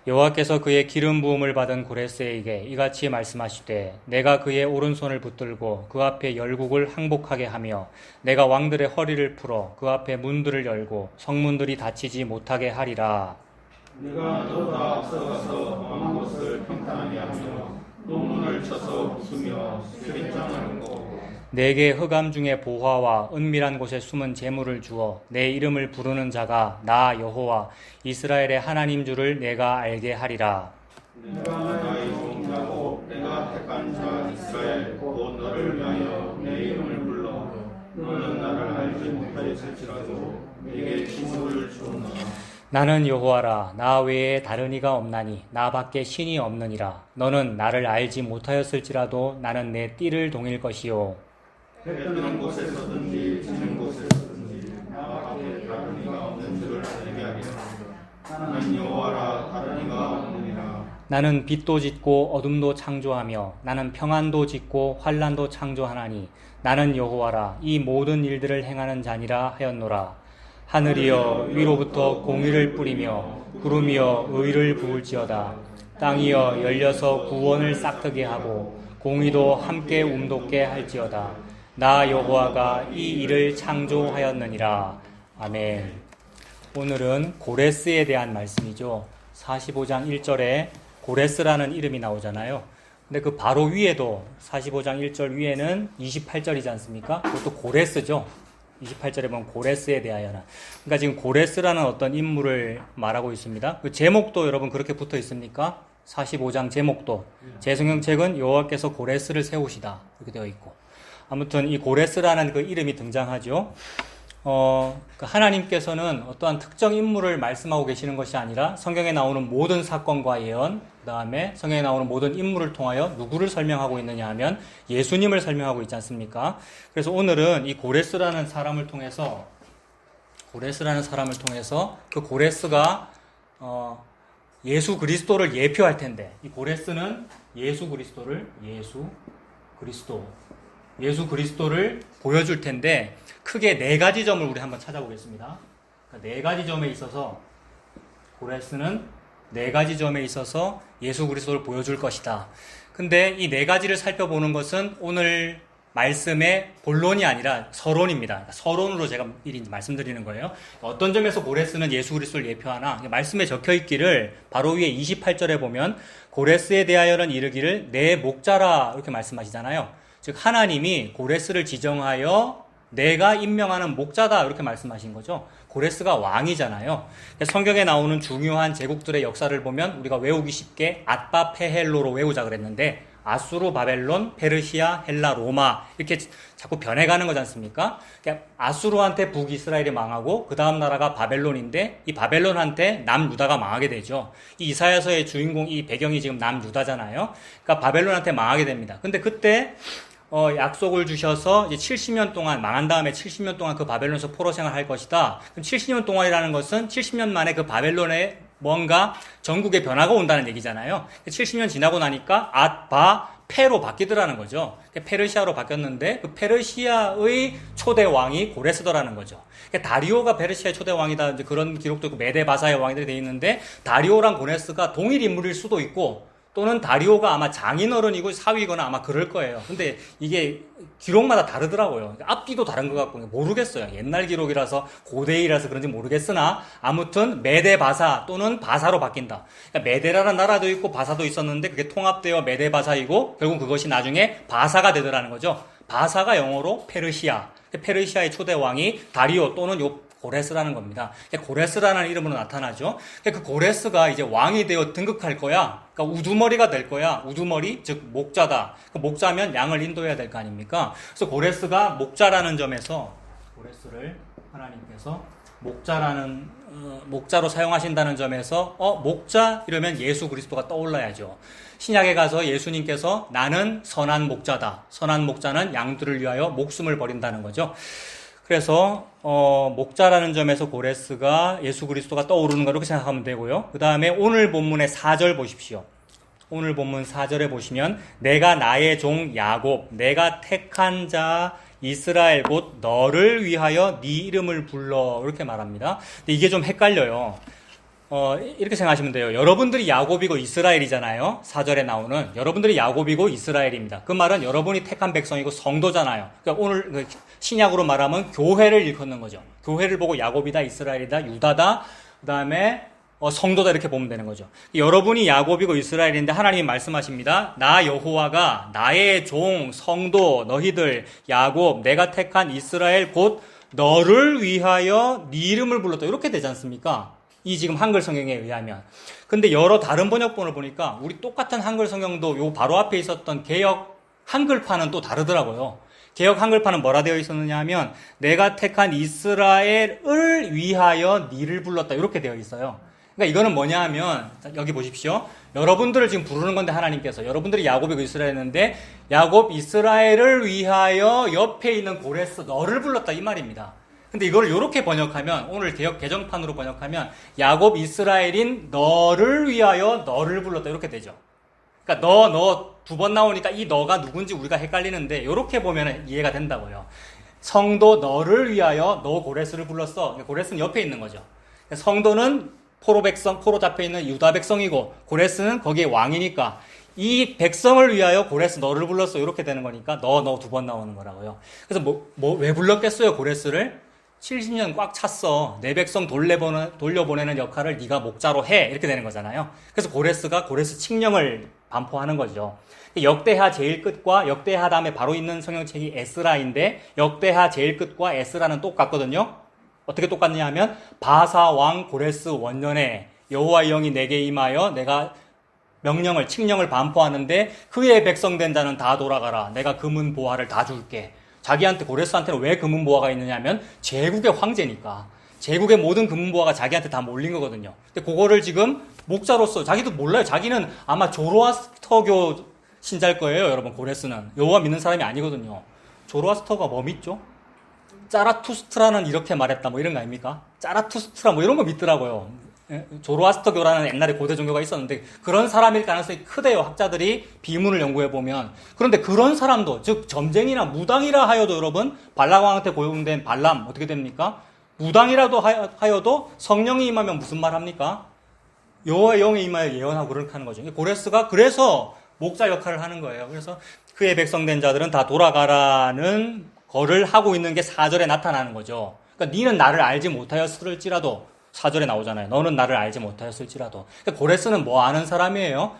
여호와께서 그의 기름 부음을 받은 고레스에게 이같이 말씀하시되 내가 그의 오른손을 붙들고 그 앞에 열국을 항복하게 하며 내가 왕들의 허리를 풀어 그 앞에 문들을 열고 성문들이 닫히지 못하게 하리라. 네가 너보다 앞서가서 왕 곳을 평탄하게 하며 노문을 쳐서 부수며 세리장을 먹고 내게 흑암 중에 보화와 은밀한 곳에 숨은 재물을 주어 내 이름을 부르는 자가 나 여호와 이스라엘의 하나님 줄을 내가 알게 하리라. 내가 나의 종자고 내가 택한 자 이스라엘 곧 너를 위하여 내 이름을 불러 너는 나를 알지 못하였을지라도 내게 지물을 주었노라. 나는 여호와라. 나 외에 다른 이가 없나니 나밖에 신이 없느니라. 너는 나를 알지 못하였을지라도 나는 내 띠를 동일 것이요 해 뜨는 곳에서든지 지는 곳에서든지 나밖에 다른 이가 없는 줄을 알게 하리라. 나는 여호와라, 다른 이가 없느니라. 나는 빛도 짓고 어둠도 창조하며 나는 평안도 짓고 환난도 창조하나니 나는 여호와라. 이 모든 일들을 행하는 자니라 하였노라. 하늘이여 위로부터 공의를 뿌리며 구름이여 의를 부을지어다. 땅이여 열려서 구원을 싹트게 하고 공의도 함께 움돋게 할지어다. 나 여호와가 이 일을 창조하였느니라. 아멘. 오늘은 고레스에 대한 말씀이죠. 45장 1절에 고레스라는 이름이 나오잖아요. 근데 그 바로 위에도 45장 1절 위에는 28절이지 않습니까? 그것도 고레스죠. 28절에 보면 고레스에 대하여는. 그러니까 지금 고레스라는 어떤 인물을 말하고 있습니다. 그 제목도 여러분 그렇게 붙어 있습니까? 45장 제목도. 제 성경책은 여호와께서 고레스를 세우시다. 이렇게 되어 있고. 아무튼 이 고레스라는 그 이름이 등장하죠. 하나님께서는 어떠한 특정 인물을 말씀하고 계시는 것이 아니라 성경에 나오는 모든 사건과 예언, 그 다음에 성경에 나오는 모든 인물을 통하여 누구를 설명하고 있느냐 하면 예수님을 설명하고 있지 않습니까? 그래서 오늘은 이 고레스라는 사람을 통해서 그 고레스가 예수 그리스도를 예표할 텐데, 이 고레스는 예수 그리스도를 보여줄 텐데 크게 네 가지 점을 우리 한번 찾아보겠습니다. 그러니까 네 가지 점에 있어서 고레스는 네 가지 점에 있어서 예수 그리스도를 보여줄 것이다. 근데 이 네 가지를 살펴보는 것은 오늘 말씀의 본론이 아니라 서론입니다. 그러니까 서론으로 제가 미리 말씀드리는 거예요. 어떤 점에서 고레스는 예수 그리스도를 예표하나? 말씀에 적혀 있기를 바로 위에 28절에 보면 고레스에 대하여는 이르기를 내 목자라 이렇게 말씀하시잖아요. 즉 하나님이 고레스를 지정하여 내가 임명하는 목자다 이렇게 말씀하신 거죠. 고레스가 왕이잖아요. 성경에 나오는 중요한 제국들의 역사를 보면 우리가 외우기 쉽게 앗바페헬로로 외우자 그랬는데 아수르, 바벨론, 페르시아, 헬라, 로마 이렇게 자꾸 변해가는 거지 않습니까? 아수르한테 북이스라엘이 망하고 그 다음 나라가 바벨론인데 이 바벨론한테 남유다가 망하게 되죠. 이 이사야서의 주인공 이 배경이 지금 남유다잖아요. 그러니까 바벨론한테 망하게 됩니다. 근데 그때 약속을 주셔서 이제 70년 동안 망한 다음에 70년 동안 그 바벨론에서 포로 생활할 것이다. 그럼 70년 동안이라는 것은 70년 만에 그 바벨론에 뭔가 전국에 변화가 온다는 얘기잖아요. 70년 지나고 나니까 페로 바뀌더라는 거죠. 페르시아로 바뀌었는데 그 페르시아의 초대 왕이 고레스더라는 거죠. 다리오가 페르시아의 초대 왕이다. 이제 그런 기록도 있고 메데바사의 왕이들이 되어 있는데 다리오랑 고레스가 동일 인물일 수도 있고 또는 다리오가 아마 장인어른이고 사위거나 아마 그럴 거예요. 근데 이게 기록마다 다르더라고요. 앞뒤도 다른 것 같고 모르겠어요. 옛날 기록이라서 고대이라서 그런지 모르겠으나 아무튼 메데바사 또는 바사로 바뀐다. 그러니까 메데라는 나라도 있고 바사도 있었는데 그게 통합되어 메데바사이고 결국 그것이 나중에 바사가 되더라는 거죠. 바사가 영어로 페르시아. 페르시아의 초대 왕이 다리오 또는 고레스라는 겁니다. 고레스라는 이름으로 나타나죠. 그 고레스가 이제 왕이 되어 등극할 거야. 그러니까 우두머리가 될 거야. 우두머리, 즉 목자다. 목자면 양을 인도해야 될 거 아닙니까? 그래서 고레스가 목자라는 점에서 고레스를 하나님께서 목자로 사용하신다는 점에서 목자 이러면 예수 그리스도가 떠올라야죠. 신약에 가서 예수님께서 나는 선한 목자다. 선한 목자는 양들을 위하여 목숨을 버린다는 거죠. 그래서 목자라는 점에서 고레스가 예수 그리스도가 떠오르는 거 이렇게 생각하면 되고요. 그 다음에 오늘 본문의 4절 보십시오. 오늘 본문 4절에 보시면 내가 나의 종 야곱 내가 택한 자 이스라엘 곧 너를 위하여 네 이름을 불러 이렇게 말합니다. 근데 이게 좀 헷갈려요. 이렇게 생각하시면 돼요. 여러분들이 야곱이고 이스라엘이잖아요. 4절에 나오는 여러분들이 야곱이고 이스라엘입니다. 그 말은 여러분이 택한 백성이고 성도잖아요. 그러니까 오늘 신약으로 말하면 교회를 일컫는 거죠. 교회를 보고 야곱이다, 이스라엘이다, 유다다, 그 다음에 성도다 이렇게 보면 되는 거죠. 여러분이 야곱이고 이스라엘인데 하나님이 말씀하십니다. 나 여호와가 나의 종 성도 너희들 야곱 내가 택한 이스라엘 곧 너를 위하여 네 이름을 불렀다. 이렇게 되지 않습니까? 이 지금 한글 성경에 의하면. 근데 여러 다른 번역본을 보니까 우리 똑같은 한글 성경도 요 바로 앞에 있었던 개역 한글판은 또 다르더라고요. 개역 한글판은 뭐라 되어 있었느냐 하면 내가 택한 이스라엘을 위하여 니를 불렀다. 이렇게 되어 있어요. 그러니까 이거는 뭐냐 하면 여기 보십시오. 여러분들을 지금 부르는 건데 하나님께서 여러분들이 야곱이고 이스라엘인데 야곱 이스라엘을 위하여 옆에 있는 고레스 너를 불렀다 이 말입니다. 근데 이걸 이렇게 번역하면 오늘 개역 개정판으로 번역하면 야곱 이스라엘인 너를 위하여 너를 불렀다 이렇게 되죠. 그러니까 너 두 번 나오니까 이 너가 누군지 우리가 헷갈리는데 이렇게 보면 이해가 된다고요. 성도 너를 위하여 너 고레스를 불렀어. 고레스는 옆에 있는 거죠. 성도는 포로 백성, 포로 잡혀 있는 유다 백성이고 고레스는 거기에 왕이니까 이 백성을 위하여 고레스 너를 불렀어. 이렇게 되는 거니까 너 두 번 나오는 거라고요. 그래서 왜 불렀겠어요 고레스를? 70년 꽉 찼어. 내 백성 돌려보내는 역할을 네가 목자로 해. 이렇게 되는 거잖아요. 그래서 고레스가 고레스 칙령을 반포하는 거죠. 역대하 제일 끝과 역대하 다음에 바로 있는 성경책이 에스라인데 역대하 제일 끝과 에스라는 똑같거든요. 어떻게 똑같냐 하면 바사 왕 고레스 원년에 여호와의 영이 내게 임하여 내가 칙령을 반포하는데 그의 백성된 자는 다 돌아가라. 내가 금은 보화를 다 줄게. 자기한테 고레스한테는 왜 금은보화가 있느냐 하면 제국의 황제니까 제국의 모든 금은보화가 자기한테 다 몰린 거거든요. 근데 그거를 지금 목자로서 자기도 몰라요. 자기는 아마 조로아스터교 신자일 거예요. 여러분 고레스는 여호와 믿는 사람이 아니거든요. 조로아스터가 뭐 믿죠? 짜라투스트라는 이렇게 말했다 뭐 이런 거 아닙니까? 짜라투스트라 뭐 이런 거 믿더라고요. 조로아스터교라는 옛날에 고대 종교가 있었는데 그런 사람일 가능성이 크대요. 학자들이 비문을 연구해 보면. 그런데 그런 사람도 즉 점쟁이나 무당이라 하여도 여러분 발람왕한테 고용된 발람 어떻게 됩니까? 무당이라도 하여도 성령이 임하면 무슨 말 합니까? 여호와의 영이 임하여 예언하고 그렇게 하는 거죠. 고레스가 그래서 목자 역할을 하는 거예요. 그래서 그의 백성된 자들은 다 돌아가라는 거를 하고 있는 게 4절에 나타나는 거죠. 그러니까 니는 나를 알지 못하였을지라도 4절에 나오잖아요. 너는 나를 알지 못하였을지라도. 그러니까 고레스는 뭐 아는 사람이에요?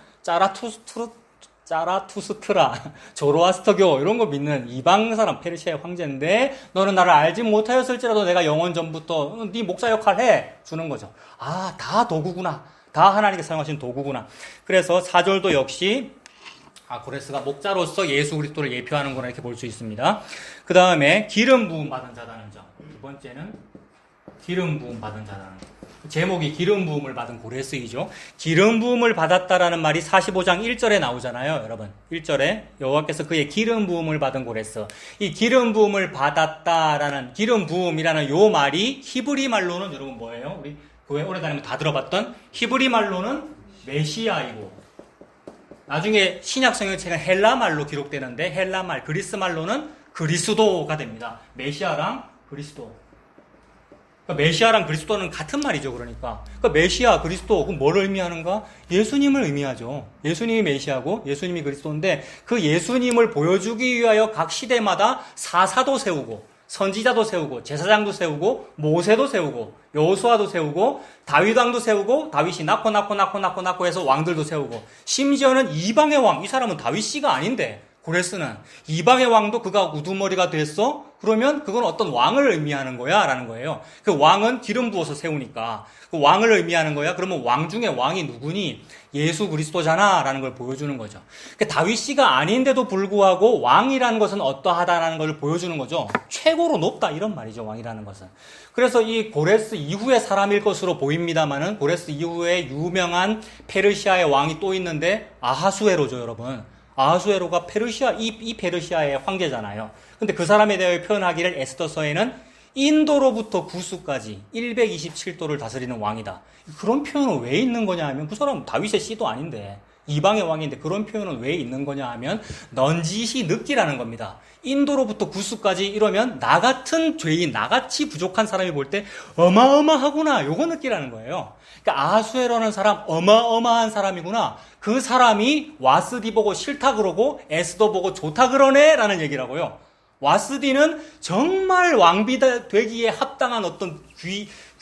짜라투스트라, 조로아스터교 이런 거 믿는 이방 사람 페르시아의 황제인데 너는 나를 알지 못하였을지라도 내가 영원 전부터 네 목사 역할 해 주는 거죠. 아, 다 도구구나. 다 하나님께 사용하신 도구구나. 그래서 4절도 역시 고레스가 목자로서 예수 그리스도를 예표하는구나 이렇게 볼 수 있습니다. 그 다음에 기름 부음 받은 자다는 점. 두 번째는 기름 부음 받은 자라는 것. 제목이 기름 부음을 받은 고레스이죠. 기름 부음을 받았다라는 말이 45장 1절에 나오잖아요, 여러분. 1절에 여호와께서 그의 기름 부음을 받은 고레스. 이 기름 부음을 받았다라는 기름 부음이라는 요 말이 히브리 말로는 여러분 뭐예요? 우리 교회 오래 다니면 다 들어봤던 히브리 말로는 메시아이고 나중에 신약 성경책은 헬라 말로 기록되는데 헬라 말 그리스 말로는 그리스도가 됩니다. 메시아랑 그리스도. 그러니까 메시아랑 그리스도는 같은 말이죠. 그러니까 메시아, 그리스도, 그럼 뭘 의미하는가? 예수님을 의미하죠. 예수님이 메시아고 예수님이 그리스도인데 그 예수님을 보여주기 위하여 각 시대마다 사사도 세우고 선지자도 세우고 제사장도 세우고 모세도 세우고 여호수아도 세우고 다윗왕도 세우고 다윗이 낳고 해서 왕들도 세우고 심지어는 이방의 왕, 이 사람은 다윗씨가 아닌데 고레스는 이방의 왕도 그가 우두머리가 됐어? 그러면 그건 어떤 왕을 의미하는 거야 라는 거예요. 그 왕은 기름 부어서 세우니까 그 왕을 의미하는 거야. 그러면 왕 중에 왕이 누구니? 예수 그리스도잖아 라는 걸 보여주는 거죠. 그 다윗씨가 아닌데도 불구하고 왕이라는 것은 어떠하다라는 걸 보여주는 거죠. 최고로 높다 이런 말이죠. 왕이라는 것은. 그래서 이 고레스 이후의 사람일 것으로 보입니다만은 고레스 이후에 유명한 페르시아의 왕이 또 있는데 아하수에로죠 여러분. 아하수에로가 페르시아, 이 페르시아의 황제잖아요. 근데 그 사람에 대해 표현하기를 에스더서에는 인도로부터 구수까지 127도를 다스리는 왕이다. 그런 표현은 왜 있는 거냐 하면 그 사람은 다윗의 씨도 아닌데 이방의 왕인데 그런 표현은 왜 있는 거냐 하면 넌지시 느끼라는 겁니다. 인도로부터 구스까지 이러면 나 같은 죄인, 나같이 부족한 사람이 볼 때 어마어마하구나, 요거 느끼라는 거예요. 그러니까 아수에로는 사람 어마어마한 사람이구나. 그 사람이 와스디 보고 싫다 그러고 에스더 보고 좋다 그러네 라는 얘기라고요. 와스디는 정말 왕비 되기에 합당한 어떤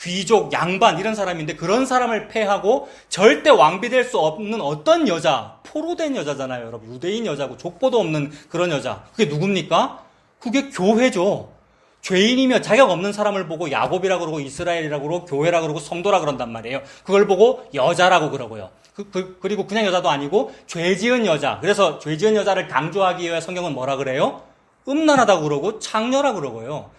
귀족, 양반 이런 사람인데 그런 사람을 패하고 절대 왕비 될 수 없는 어떤 여자, 포로된 여자잖아요, 여러분. 유대인 여자고 족보도 없는 그런 여자. 그게 누굽니까? 그게 교회죠. 죄인이며 자격 없는 사람을 보고 야곱이라고 그러고 이스라엘이라고 그러고 교회라고 그러고 성도라 그런단 말이에요. 그걸 보고 여자라고 그러고요. 그리고 그냥 여자도 아니고 죄 지은 여자. 그래서 죄 지은 여자를 강조하기 위해 성경은 뭐라 그래요? 음란하다고 그러고 창녀라 그러고요.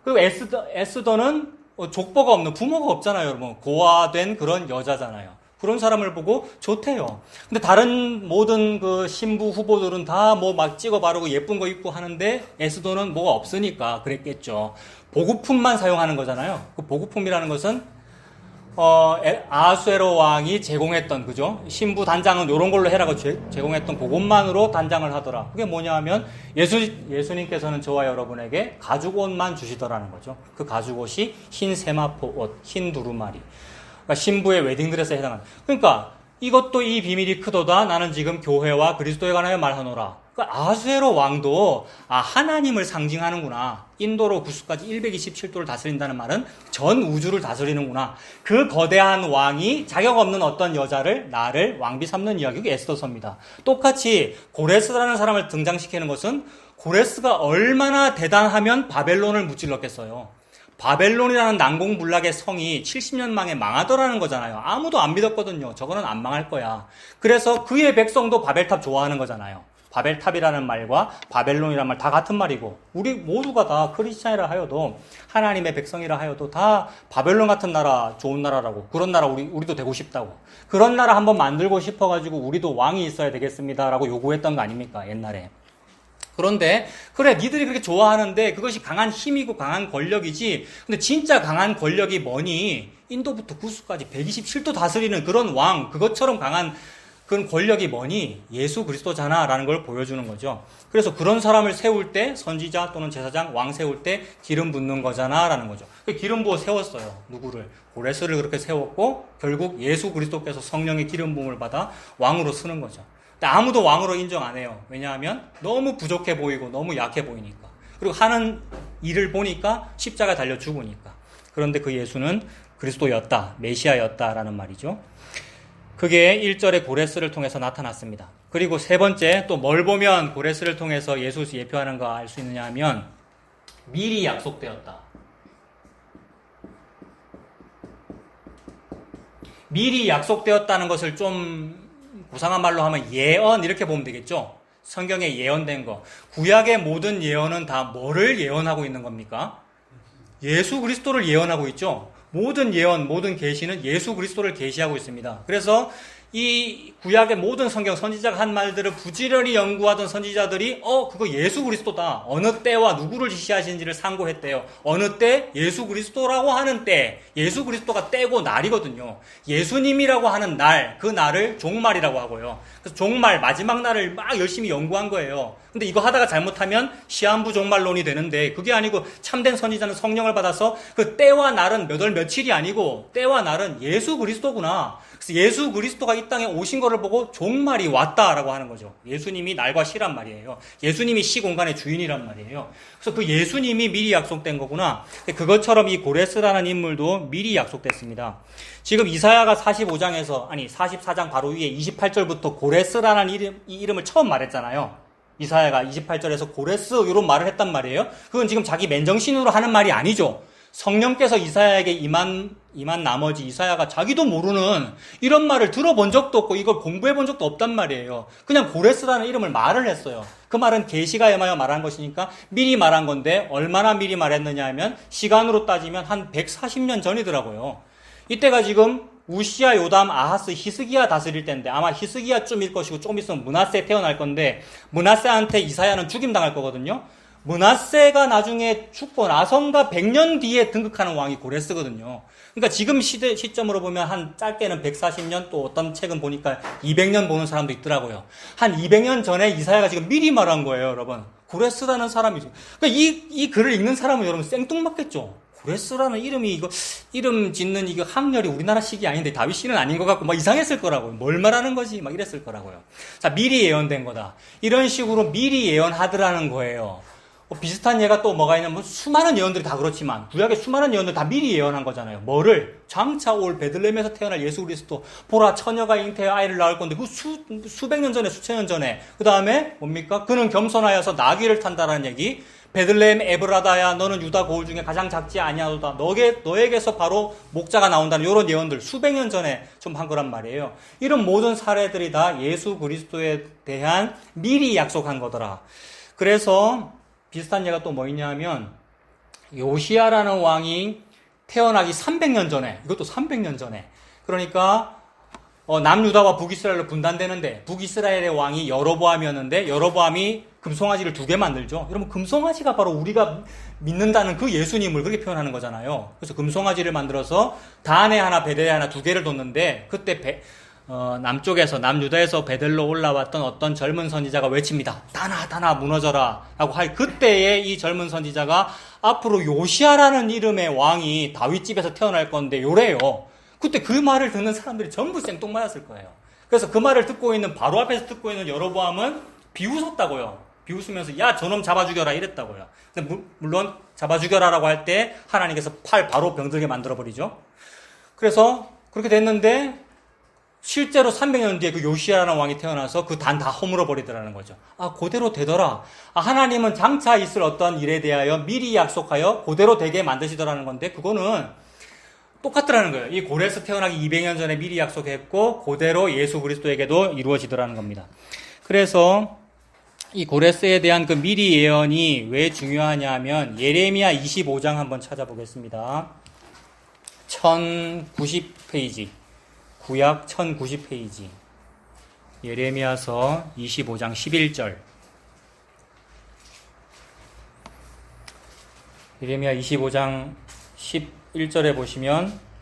그리고 에스더는 족보가 없는, 부모가 없잖아요, 여러분. 고아된 그런 여자잖아요. 그런 사람을 보고 좋대요. 근데 다른 모든 그 신부 후보들은 다 뭐 막 찍어 바르고 예쁜 거 입고 하는데 에스더는 뭐가 없으니까 그랬겠죠. 보급품만 사용하는 거잖아요. 그 보급품이라는 것은 아수에로 왕이 제공했던, 그죠? 신부 단장은 요런 걸로 해라고 제공했던 그것만으로 단장을 하더라. 그게 뭐냐 하면 예수님께서는 저와 여러분에게 가죽옷만 주시더라는 거죠. 그 가죽옷이 흰 세마포 옷, 흰 두루마리. 그러니까 신부의 웨딩드레스에 해당하는. 그러니까 이것도 이 비밀이 크도다. 나는 지금 교회와 그리스도에 관하여 말하노라. 그러니까 아수에로 왕도 하나님을 상징하는구나. 인도로 구스까지 127도를 다스린다는 말은 전 우주를 다스리는구나. 그 거대한 왕이 자격 없는 어떤 여자를, 나를 왕비 삼는 이야기가 에스더서입니다. 똑같이 고레스라는 사람을 등장시키는 것은 고레스가 얼마나 대단하면 바벨론을 무찔렀겠어요. 바벨론이라는 난공불락의 성이 70년 만에 망하더라는 거잖아요. 아무도 안 믿었거든요. 저거는 안 망할 거야. 그래서 그의 백성도 바벨탑 좋아하는 거잖아요. 바벨탑이라는 말과 바벨론이라는 말 다 같은 말이고, 우리 모두가 다 크리스찬이라 하여도, 하나님의 백성이라 하여도 다 바벨론 같은 나라, 좋은 나라라고, 그런 나라 우리도 되고 싶다고, 그런 나라 한번 만들고 싶어가지고 우리도 왕이 있어야 되겠습니다라고 요구했던 거 아닙니까, 옛날에. 그런데 그래, 니들이 그렇게 좋아하는데 그것이 강한 힘이고 강한 권력이지, 근데 진짜 강한 권력이 뭐니? 인도부터 구스까지 127도 다스리는 그런 왕, 그것처럼 강한 그런 권력이 뭐니? 예수 그리스도잖아 라는 걸 보여주는 거죠. 그래서 그런 사람을 세울 때, 선지자 또는 제사장, 왕 세울 때 기름 붓는 거잖아 라는 거죠. 기름 부어 세웠어요. 누구를? 고레스를 그렇게 세웠고 결국 예수 그리스도께서 성령의 기름 부음을 받아 왕으로 쓰는 거죠. 근데 아무도 왕으로 인정 안 해요. 왜냐하면 너무 부족해 보이고 너무 약해 보이니까. 그리고 하는 일을 보니까 십자가 달려 죽으니까. 그런데 그 예수는 그리스도였다, 메시아였다라는 말이죠. 그게 1절에 고레스를 통해서 나타났습니다. 그리고 세 번째, 또 뭘 보면 고레스를 통해서 예수 예표하는 거 알 수 있느냐 하면 미리 약속되었다. 미리 약속되었다는 것을 좀 고상한 말로 하면 예언, 이렇게 보면 되겠죠. 성경에 예언된 거. 구약의 모든 예언은 다 뭐를 예언하고 있는 겁니까? 예수 그리스도를 예언하고 있죠. 모든 예언, 모든 계시는 예수 그리스도를 계시하고 있습니다. 그래서 이 구약의 모든 성경 선지자가 한 말들을 부지런히 연구하던 선지자들이 그거 예수 그리스도다. 어느 때와 누구를 지시하시는지를 상고했대요. 어느 때? 예수 그리스도라고 하는 때. 예수 그리스도가 때고 날이거든요. 예수님이라고 하는 날, 그 날을 종말이라고 하고요. 그래서 종말, 마지막 날을 막 열심히 연구한 거예요. 근데 이거 하다가 잘못하면 시한부 종말론이 되는데, 그게 아니고 참된 선지자는 성령을 받아서 그 때와 날은 몇 월 며칠이 아니고 때와 날은 예수 그리스도구나. 그래서 예수 그리스도가 이 땅에 오신 거를 보고 종말이 왔다라고 하는 거죠. 예수님이 날과 시란 말이에요. 예수님이 시공간의 주인이란 말이에요. 그래서 그 예수님이 미리 약속된 거구나. 그것처럼 이 고레스라는 인물도 미리 약속됐습니다. 지금 이사야가 44장 바로 위에 28절부터 고레스라는 이 이름을 처음 말했잖아요. 이사야가 28절에서 고레스 이런 말을 했단 말이에요. 그건 지금 자기 맨정신으로 하는 말이 아니죠. 성령께서 이사야에게 임한 나머지 이사야가 자기도 모르는 이런 말을 들어본 적도 없고 이걸 공부해 본 적도 없단 말이에요. 그냥 고레스라는 이름을 말을 했어요. 그 말은 계시가 임하여 말한 것이니까 미리 말한 건데, 얼마나 미리 말했느냐 하면 시간으로 따지면 한 140년 전이더라고요. 이때가 지금 우시야, 요담, 아하스, 히스기야 다스릴 때인데, 아마 히스기야쯤일 것이고 좀 있으면 므낫세 태어날 건데, 므낫세한테 이사야는 죽임당할 거거든요. 므낫세가 나중에 죽고 나선가 100년 뒤에 등극하는 왕이 고레스거든요. 그러니까 지금 시점으로 보면 한 짧게는 140년, 또 어떤 책은 보니까 200년 보는 사람도 있더라고요. 한 200년 전에 이사야가 지금 미리 말한 거예요, 여러분. 고레스라는 사람이죠. 그러니까 이 글을 읽는 사람은 여러분 생뚱맞겠죠. 고레스라는 이름이 이름 짓는 이거 학렬이 우리나라 식이 아닌데 다윗씨는 아닌 것 같고 막 이상했을 거라고요. 뭘 말하는 거지? 막 이랬을 거라고요. 자, 미리 예언된 거다. 이런 식으로 미리 예언하더라는 거예요. 비슷한 예가 또 뭐가 있냐면 수많은 예언들이 다 그렇지만 구약의 수많은 예언들 다 미리 예언한 거잖아요. 뭐를? 장차 올 베들레헴에서 태어날 예수 그리스도. 보라, 처녀가 잉태하여 아이를 낳을 건데 그 수백 년 전에, 수천 년 전에. 그 다음에 뭡니까? 그는 겸손하여서 나귀를 탄다라는 얘기. 베들레헴 에브라다야, 너는 유다 고을 중에 가장 작지 아니하도다. 너에게서 바로 목자가 나온다는 이런 예언들 수백 년 전에 좀 한 거란 말이에요. 이런 모든 사례들이 다 예수 그리스도에 대한 미리 약속한 거더라. 그래서 비슷한 예가 또 뭐 있냐면 요시야라는 왕이 태어나기 300년 전에, 이것도 300년 전에, 그러니까 남유다와 북이스라엘로 분단되는데 북이스라엘의 왕이 여로보암이었는데 여로보암이 금송아지를 2개 만들죠. 여러분, 금송아지가 바로 우리가 믿는다는 그 예수님을 그렇게 표현하는 거잖아요. 그래서 금송아지를 만들어서 단에 하나 베델에 하나 2개를 뒀는데 그때 남쪽에서, 남유다에서 베델로 올라왔던 어떤 젊은 선지자가 외칩니다. 다나 다나 무너져라 라고 할 그때에 이 젊은 선지자가 앞으로 요시야라는 이름의 왕이 다윗집에서 태어날 건데 요래요. 그때 그 말을 듣는 사람들이 전부 생뚱맞았을 거예요. 그래서 그 말을 듣고 있는, 바로 앞에서 듣고 있는 여로보암은 비웃었다고요. 비웃으면서 야, 저놈 잡아 죽여라 이랬다고요. 근데 물론 잡아 죽여라라고 할 때 하나님께서 팔 바로 병들게 만들어 버리죠. 그래서 그렇게 됐는데 실제로 300년 뒤에 그 요시야라는 왕이 태어나서 그 단 다 허물어 버리더라는 거죠. 아, 그대로 되더라. 아, 하나님은 장차 있을 어떤 일에 대하여 미리 약속하여 그대로 되게 만드시더라는 건데 그거는 똑같더라는 거예요. 이 고레스 태어나기 200년 전에 미리 약속했고 그대로 예수 그리스도에게도 이루어지더라는 겁니다. 그래서 이 고레스에 대한 그 미리 예언이 왜 중요하냐면 예레미야 25장 한번 찾아보겠습니다. 1090페이지. 구약 1090페이지. 예레미야서 25장 11절. 예레미야 25장 11절에 보시면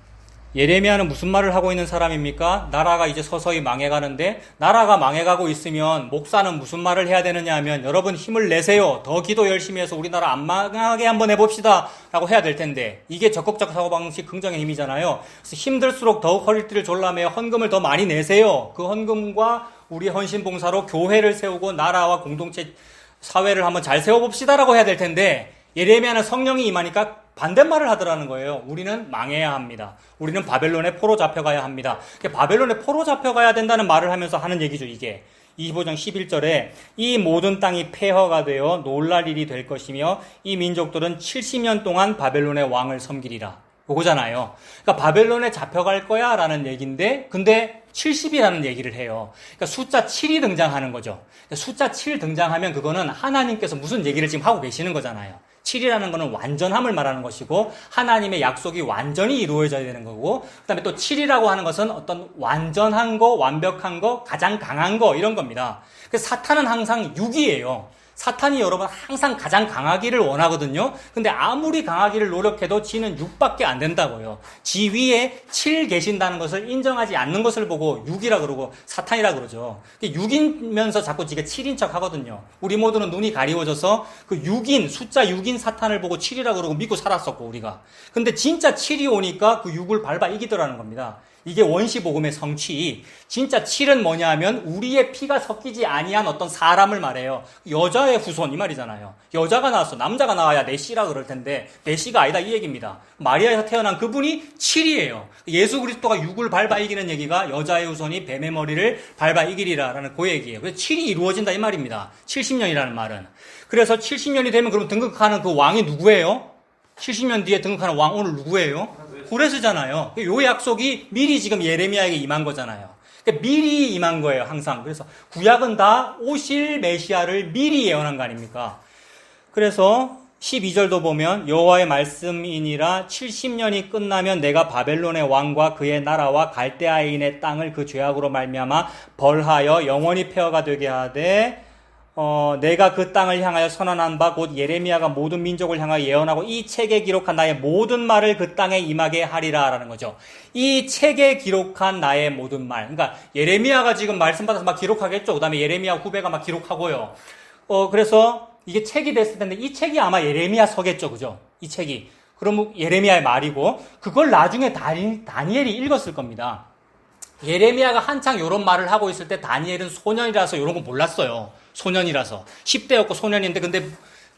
예레미야는 무슨 말을 하고 있는 사람입니까? 나라가 이제 서서히 망해가는데 나라가 망해가고 있으면 목사는 무슨 말을 해야 되느냐 하면 여러분 힘을 내세요. 더 기도 열심히 해서 우리나라 안 망하게 한번 해봅시다 라고 해야 될 텐데 이게 적극적 사고방식 긍정의 힘이잖아요. 그래서 힘들수록 더욱 허리띠를 졸라매어 헌금을 더 많이 내세요. 그 헌금과 우리 헌신봉사로 교회를 세우고 나라와 공동체 사회를 한번 잘 세워봅시다 라고 해야 될 텐데 예레미야는 성령이 임하니까 반대말을 하더라는 거예요. 우리는 망해야 합니다. 우리는 바벨론에 포로 잡혀가야 합니다. 바벨론에 포로 잡혀가야 된다는 말을 하면서 하는 얘기죠, 이게. 25장 11절에 이 모든 땅이 폐허가 되어 놀랄 일이 될 것이며 이 민족들은 70년 동안 바벨론의 왕을 섬기리라. 그거잖아요. 그러니까 바벨론에 잡혀갈 거야 라는 얘기인데 근데 70이라는 얘기를 해요. 그러니까 숫자 7이 등장하는 거죠. 그러니까 숫자 7 등장하면 그거는 하나님께서 무슨 얘기를 지금 하고 계시는 거잖아요. 7이라는 거는 완전함을 말하는 것이고 하나님의 약속이 완전히 이루어져야 되는 거고 그 다음에 또 7이라고 하는 것은 어떤 완전한 거, 완벽한 거, 가장 강한 거 이런 겁니다. 그래서 사탄은 항상 6이에요. 사탄이 여러분 항상 가장 강하기를 원하거든요. 근데 아무리 강하기를 노력해도 지는 6밖에 안 된다고요. 지 위에 7 계신다는 것을 인정하지 않는 것을 보고 6이라 그러고 사탄이라 그러죠. 6이면서 자꾸 지가 7인 척 하거든요. 우리 모두는 눈이 가리워져서 그 6인, 숫자 6인 사탄을 보고 7이라 그러고 믿고 살았었고 우리가. 근데 진짜 7이 오니까 그 6을 밟아 이기더라는 겁니다. 이게 원시복음의 성취. 진짜 7은 뭐냐 하면 우리의 피가 섞이지 아니한 어떤 사람을 말해요. 여자의 후손 이 말이잖아요. 여자가 나왔어. 남자가 나와야 내 씨라 그럴 텐데 내 씨가 아니다 이 얘기입니다. 마리아에서 태어난 그분이 7이에요. 예수 그리스도가 6을 밟아 이기는 얘기가 여자의 후손이 뱀의 머리를 밟아 이기리라라는 그 얘기예요. 그래서 7이 이루어진다 이 말입니다. 70년이라는 말은. 그래서 70년이 되면 그럼 등극하는 그 왕이 누구예요? 70년 뒤에 등극하는 왕 오늘 누구예요? 고레스잖아요. 요 약속이 미리 지금 예레미야에게 임한 거잖아요. 그러니까 미리 임한 거예요, 항상. 그래서 구약은 다 오실 메시아를 미리 예언한 거 아닙니까? 그래서 12절도 보면 여호와의 말씀이니라 70년이 끝나면 내가 바벨론의 왕과 그의 나라와 갈대아인의 땅을 그 죄악으로 말미암아 벌하여 영원히 폐허가 되게 하되 내가 그 땅을 향하여 선언한 바 곧 예레미야가 모든 민족을 향하여 예언하고 이 책에 기록한 나의 모든 말을 그 땅에 임하게 하리라 라는 거죠. 이 책에 기록한 나의 모든 말. 그러니까 예레미야가 지금 말씀 받아서 막 기록하겠죠. 그 다음에 예레미야 후배가 막 기록하고요. 그래서 이게 책이 됐을 텐데 이 책이 아마 예레미야 서겠죠. 그죠? 이 책이. 그러면 예레미야의 말이고 그걸 나중에 다니엘이 읽었을 겁니다. 예레미야가 한창 이런 말을 하고 있을 때 다니엘은 소년이라서 이런 거 몰랐어요. 소년이라서 10대였고 소년인데 근데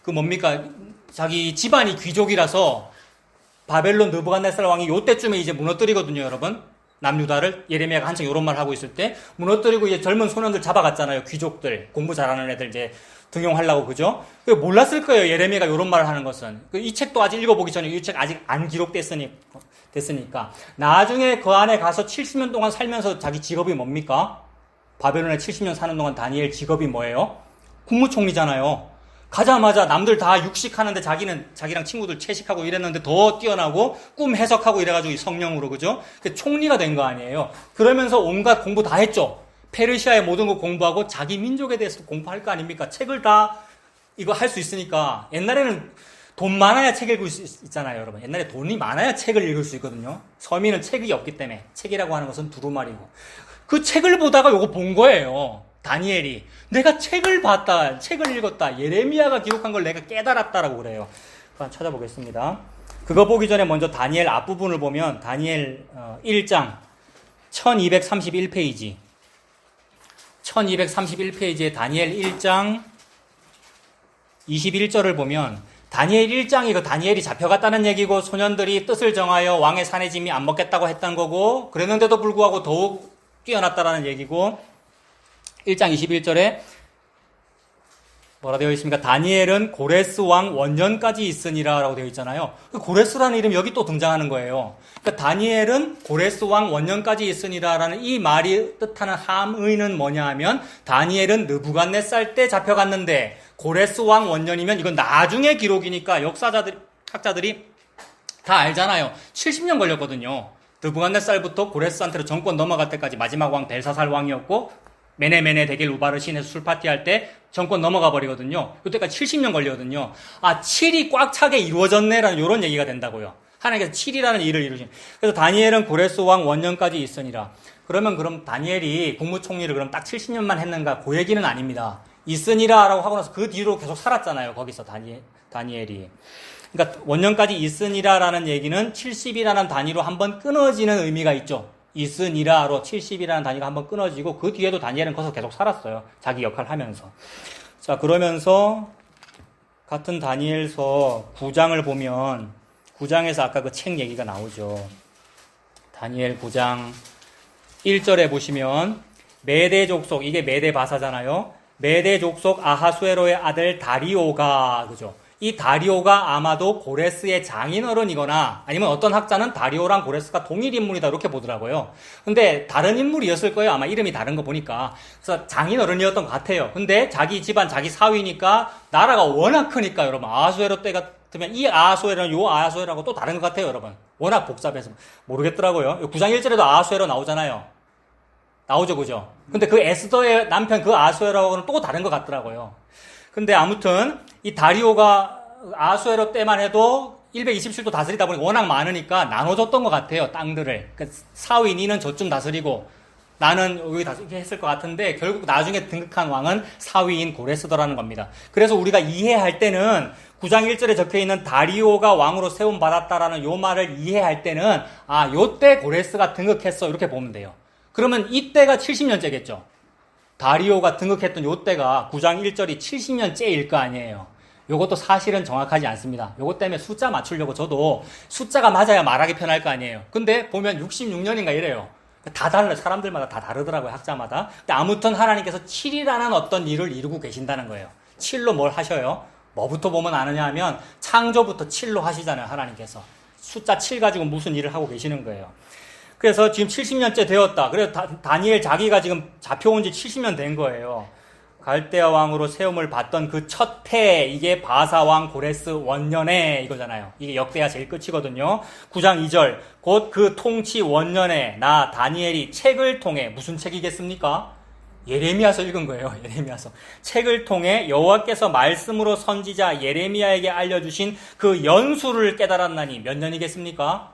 그 뭡니까 자기 집안이 귀족이라서 바벨론 느부갓네살 왕이 요때쯤에 이제 무너뜨리거든요, 여러분. 남유다를 예레미야가 한창 이런 말 하고 있을 때 무너뜨리고 이제 젊은 소년들 잡아갔잖아요. 귀족들 공부 잘하는 애들 이제 등용하려고 그죠? 몰랐을 거예요. 예레미야가 이런 말을 하는 것은. 이 책도 아직 읽어보기 전에 이 책 아직 안 기록됐으니까 나중에 그 안에 가서 70년 동안 살면서 자기 직업이 뭡니까? 바벨론에 70년 사는 동안 다니엘 직업이 뭐예요? 국무총리잖아요. 가자마자 남들 다 육식하는데 자기랑 친구들 채식하고 이랬는데 더 뛰어나고 꿈 해석하고 이래가지고 성령으로 그죠? 총리가 된 거 아니에요. 그러면서 온갖 공부 다 했죠. 페르시아의 모든 거 공부하고 자기 민족에 대해서 공부할 거 아닙니까? 책을 다 이거 할 수 있으니까. 옛날에는 돈 많아야 책 읽을 수 있잖아요, 여러분. 옛날에 돈이 많아야 책을 읽을 수 있거든요. 서민은 책이 없기 때문에 책이라고 하는 것은 두루마리고. 그 책을 보다가 요거 본 거예요. 다니엘이. 내가 책을 봤다. 책을 읽었다. 예레미야가 기록한 걸 내가 깨달았다라고 그래요. 한번 찾아보겠습니다. 그거 보기 전에 먼저 다니엘 앞부분을 보면 다니엘 1장 1231페이지 1231페이지에 다니엘 1장 21절을 보면 다니엘 1장이 그 다니엘이 잡혀갔다는 얘기고 소년들이 뜻을 정하여 왕의 산의 짐이 안 먹겠다고 했던 거고 그랬는데도 불구하고 더욱 뛰어났다라는 얘기고 1장 21절에 뭐라 되어 있습니까? 다니엘은 고레스 왕 원년까지 있으니라 라고 되어 있잖아요. 그 고레스라는 이름이 여기 또 등장하는 거예요. 그러니까 다니엘은 고레스 왕 원년까지 있으니라 라는 이 말이 뜻하는 함의는 뭐냐 하면 다니엘은 느부갓네살 때 잡혀갔는데 고레스 왕 원년이면 이건 나중에 기록이니까 학자들이 다 알잖아요. 70년 걸렸거든요. 느부갓네살부터 고레스한테로 정권 넘어갈 때까지 마지막 왕 벨사살 왕이었고 메네메네 데겔 우바르 신에서 술 파티할 때 정권 넘어가 버리거든요. 이때까지 70년 걸리거든요. 7이 꽉 차게 이루어졌네라는 이런 얘기가 된다고요. 하나님께서 7이라는 일을 이루신. 그래서 다니엘은 고레스 왕 원년까지 있으니라. 그럼 다니엘이 국무총리를 그럼 딱 70년만 했는가? 그 얘기는 아닙니다. 있으니라라고 하고 나서 그 뒤로 계속 살았잖아요. 거기서 다니엘이. 그러니까 원년까지 있으니라라는 얘기는 70이라는 단위로 한번 끊어지는 의미가 있죠. 있으니라로 70이라는 단위가 한번 끊어지고 그 뒤에도 다니엘은 거기서 계속 살았어요. 자기 역할을 하면서. 자, 그러면서 같은 다니엘서 9장을 보면 9장에서 아까 그 책 얘기가 나오죠. 다니엘 9장 1절에 보시면 메대 족속, 이게 메대 바사잖아요. 메대 족속 아하수에로의 아들 다리오가 그죠? 이 다리오가 아마도 고레스의 장인어른이거나 아니면 어떤 학자는 다리오랑 고레스가 동일 인물이다 이렇게 보더라고요. 근데 다른 인물이었을 거예요. 아마 이름이 다른 거 보니까. 그래서 장인어른이었던 것 같아요. 근데 자기 집안 자기 사위니까 나라가 워낙 크니까 여러분 아하수에로 때 같으면 이 아하수에로는 요 아하수에로하고 또 다른 것 같아요. 여러분 워낙 복잡해서 모르겠더라고요. 9장 1절에도 아하수에로 나오잖아요. 나오죠, 그죠? 근데 그 에스더의 남편 그 아하수에로하고는 또 다른 것 같더라고요. 근데 아무튼 이 다리오가 아하수에로 때만 해도 127도 다스리다 보니 워낙 많으니까 나눠줬던 것 같아요. 땅들을. 그러니까 사위 니는 저쯤 다스리고 나는 여기 다스리게 했을 것 같은데 결국 나중에 등극한 왕은 사위인 고레스더라는 겁니다. 그래서 우리가 이해할 때는 9장 1절에 적혀있는 다리오가 왕으로 세움받았다라는 요 말을 이해할 때는 요때 고레스가 등극했어 이렇게 보면 돼요. 그러면 이때가 70년째겠죠. 다리오가 등극했던 요때가 9장 1절이 70년째일 거 아니에요. 요것도 사실은 정확하지 않습니다. 요것 때문에 숫자 맞추려고 저도 숫자가 맞아야 말하기 편할 거 아니에요. 근데 보면 66년인가 이래요. 다 달라요. 사람들마다 다 다르더라고요. 학자마다. 근데 아무튼 하나님께서 7이라는 어떤 일을 이루고 계신다는 거예요. 7로 뭘 하셔요? 뭐부터 보면 아느냐 하면 창조부터 7로 하시잖아요. 하나님께서. 숫자 7 가지고 무슨 일을 하고 계시는 거예요. 그래서 지금 70년째 되었다. 그래서 다니엘 자기가 지금 잡혀온 지 70년 된 거예요. 갈대아 왕으로 세움을 받던 그 첫 해, 이게 바사 왕 고레스 원년에 이거잖아요. 이게 역대하 제일 끝이거든요. 9장 2절. 곧 그 통치 원년에 나 다니엘이 책을 통해 무슨 책이겠습니까? 예레미야서 읽은 거예요. 예레미야서. 책을 통해 여호와께서 말씀으로 선지자 예레미야에게 알려주신 그 연수를 깨달았나니 몇 년이겠습니까?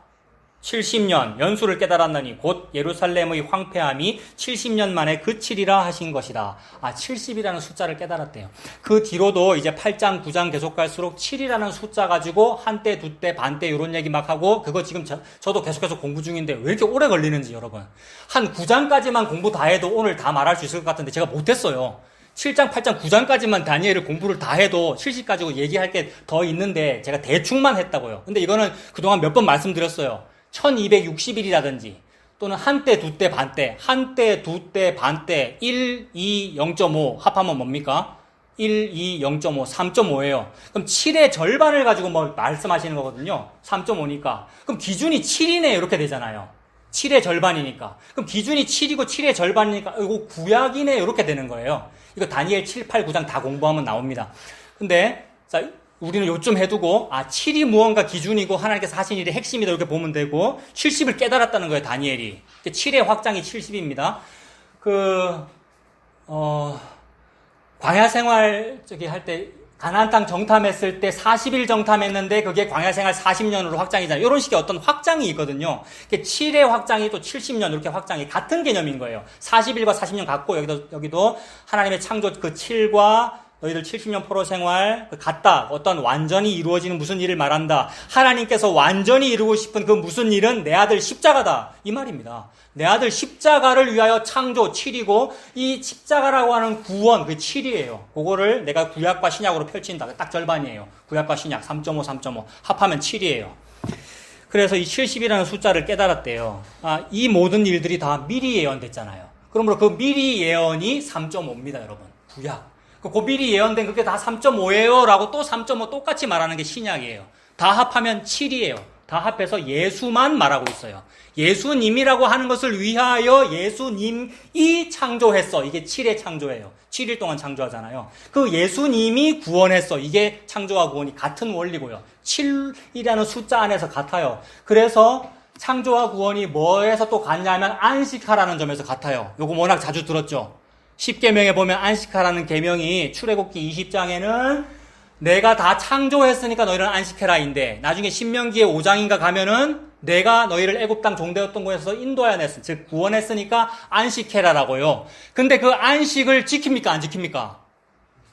70년 연수를 깨달았나니 곧 예루살렘의 황폐함이 70년 만에 그치리라 하신 것이다. 70이라는 숫자를 깨달았대요. 그 뒤로도 이제 8장, 9장 계속 갈수록 7이라는 숫자 가지고 한때, 두때, 반때 이런 얘기 막 하고 그거 지금 저도 계속해서 공부 중인데 왜 이렇게 오래 걸리는지 여러분. 한 9장까지만 공부 다 해도 오늘 다 말할 수 있을 것 같은데 제가 못했어요. 7장, 8장, 9장까지만 다니엘을 공부를 다 해도 70 가지고 얘기할 게 더 있는데 제가 대충만 했다고요. 근데 이거는 그동안 몇 번 말씀드렸어요. 1260일이라든지 또는 한때, 두때, 반때, 한때, 두때, 반때 1, 2, 0.5 합하면 뭡니까? 1, 2, 0.5, 3.5예요. 그럼 7의 절반을 가지고 뭐 말씀하시는 거거든요. 3.5니까. 그럼 기준이 7이네 이렇게 되잖아요. 7의 절반이니까. 그럼 기준이 7이고 7의 절반이니까 이거 구약이네 이렇게 되는 거예요. 이거 다니엘 7, 8, 9장 다 공부하면 나옵니다. 근데 자 우리는 요점 해두고 7이 무언가 기준이고 하나님께서 하신 일의 핵심이다 이렇게 보면 되고 70을 깨달았다는 거예요. 다니엘이. 7의 확장이 70입니다. 광야 생활 할 때 가나안 땅 정탐했을 때 40일 정탐했는데 그게 광야 생활 40년으로 확장이잖아요. 이런 식의 어떤 확장이 있거든요. 7의 확장이 또 70년 이렇게 확장이 같은 개념인 거예요. 40일과 40년 같고 여기도 하나님의 창조 그 7과 너희들 70년 포로 생활 같다. 어떤 완전히 이루어지는 무슨 일을 말한다. 하나님께서 완전히 이루고 싶은 그 무슨 일은 내 아들 십자가다. 이 말입니다. 내 아들 십자가를 위하여 창조 7이고 이 십자가라고 하는 구원 그 7이에요. 그거를 내가 구약과 신약으로 펼친다. 딱 절반이에요. 구약과 신약 3.5, 3.5 합하면 7이에요. 그래서 이 70이라는 숫자를 깨달았대요. 이 모든 일들이 다 미리 예언됐잖아요. 그러므로 그 미리 예언이 3.5입니다, 여러분. 구약. 그 미리 예언된 그게 다 3.5예요 라고 또 3.5 똑같이 말하는 게 신약이에요. 다 합하면 7이에요. 다 합해서 예수만 말하고 있어요. 예수님이라고 하는 것을 위하여 예수님이 창조했어. 이게 7의 창조예요. 7일 동안 창조하잖아요. 그 예수님이 구원했어. 이게 창조와 구원이 같은 원리고요. 7이라는 숫자 안에서 같아요. 그래서 창조와 구원이 뭐에서 또 같냐면 안식하라는 점에서 같아요. 요거 워낙 자주 들었죠. 10계명에 보면 안식하라는 계명이 출애굽기 20장에는 내가 다 창조했으니까 너희를 안식해라인데 나중에 신명기에 5장인가 가면은 내가 너희를 애굽 땅 종되었던 곳에서 인도하였으니 즉 구원했으니까 안식해라라고요. 근데 그 안식을 지킵니까 안 지킵니까?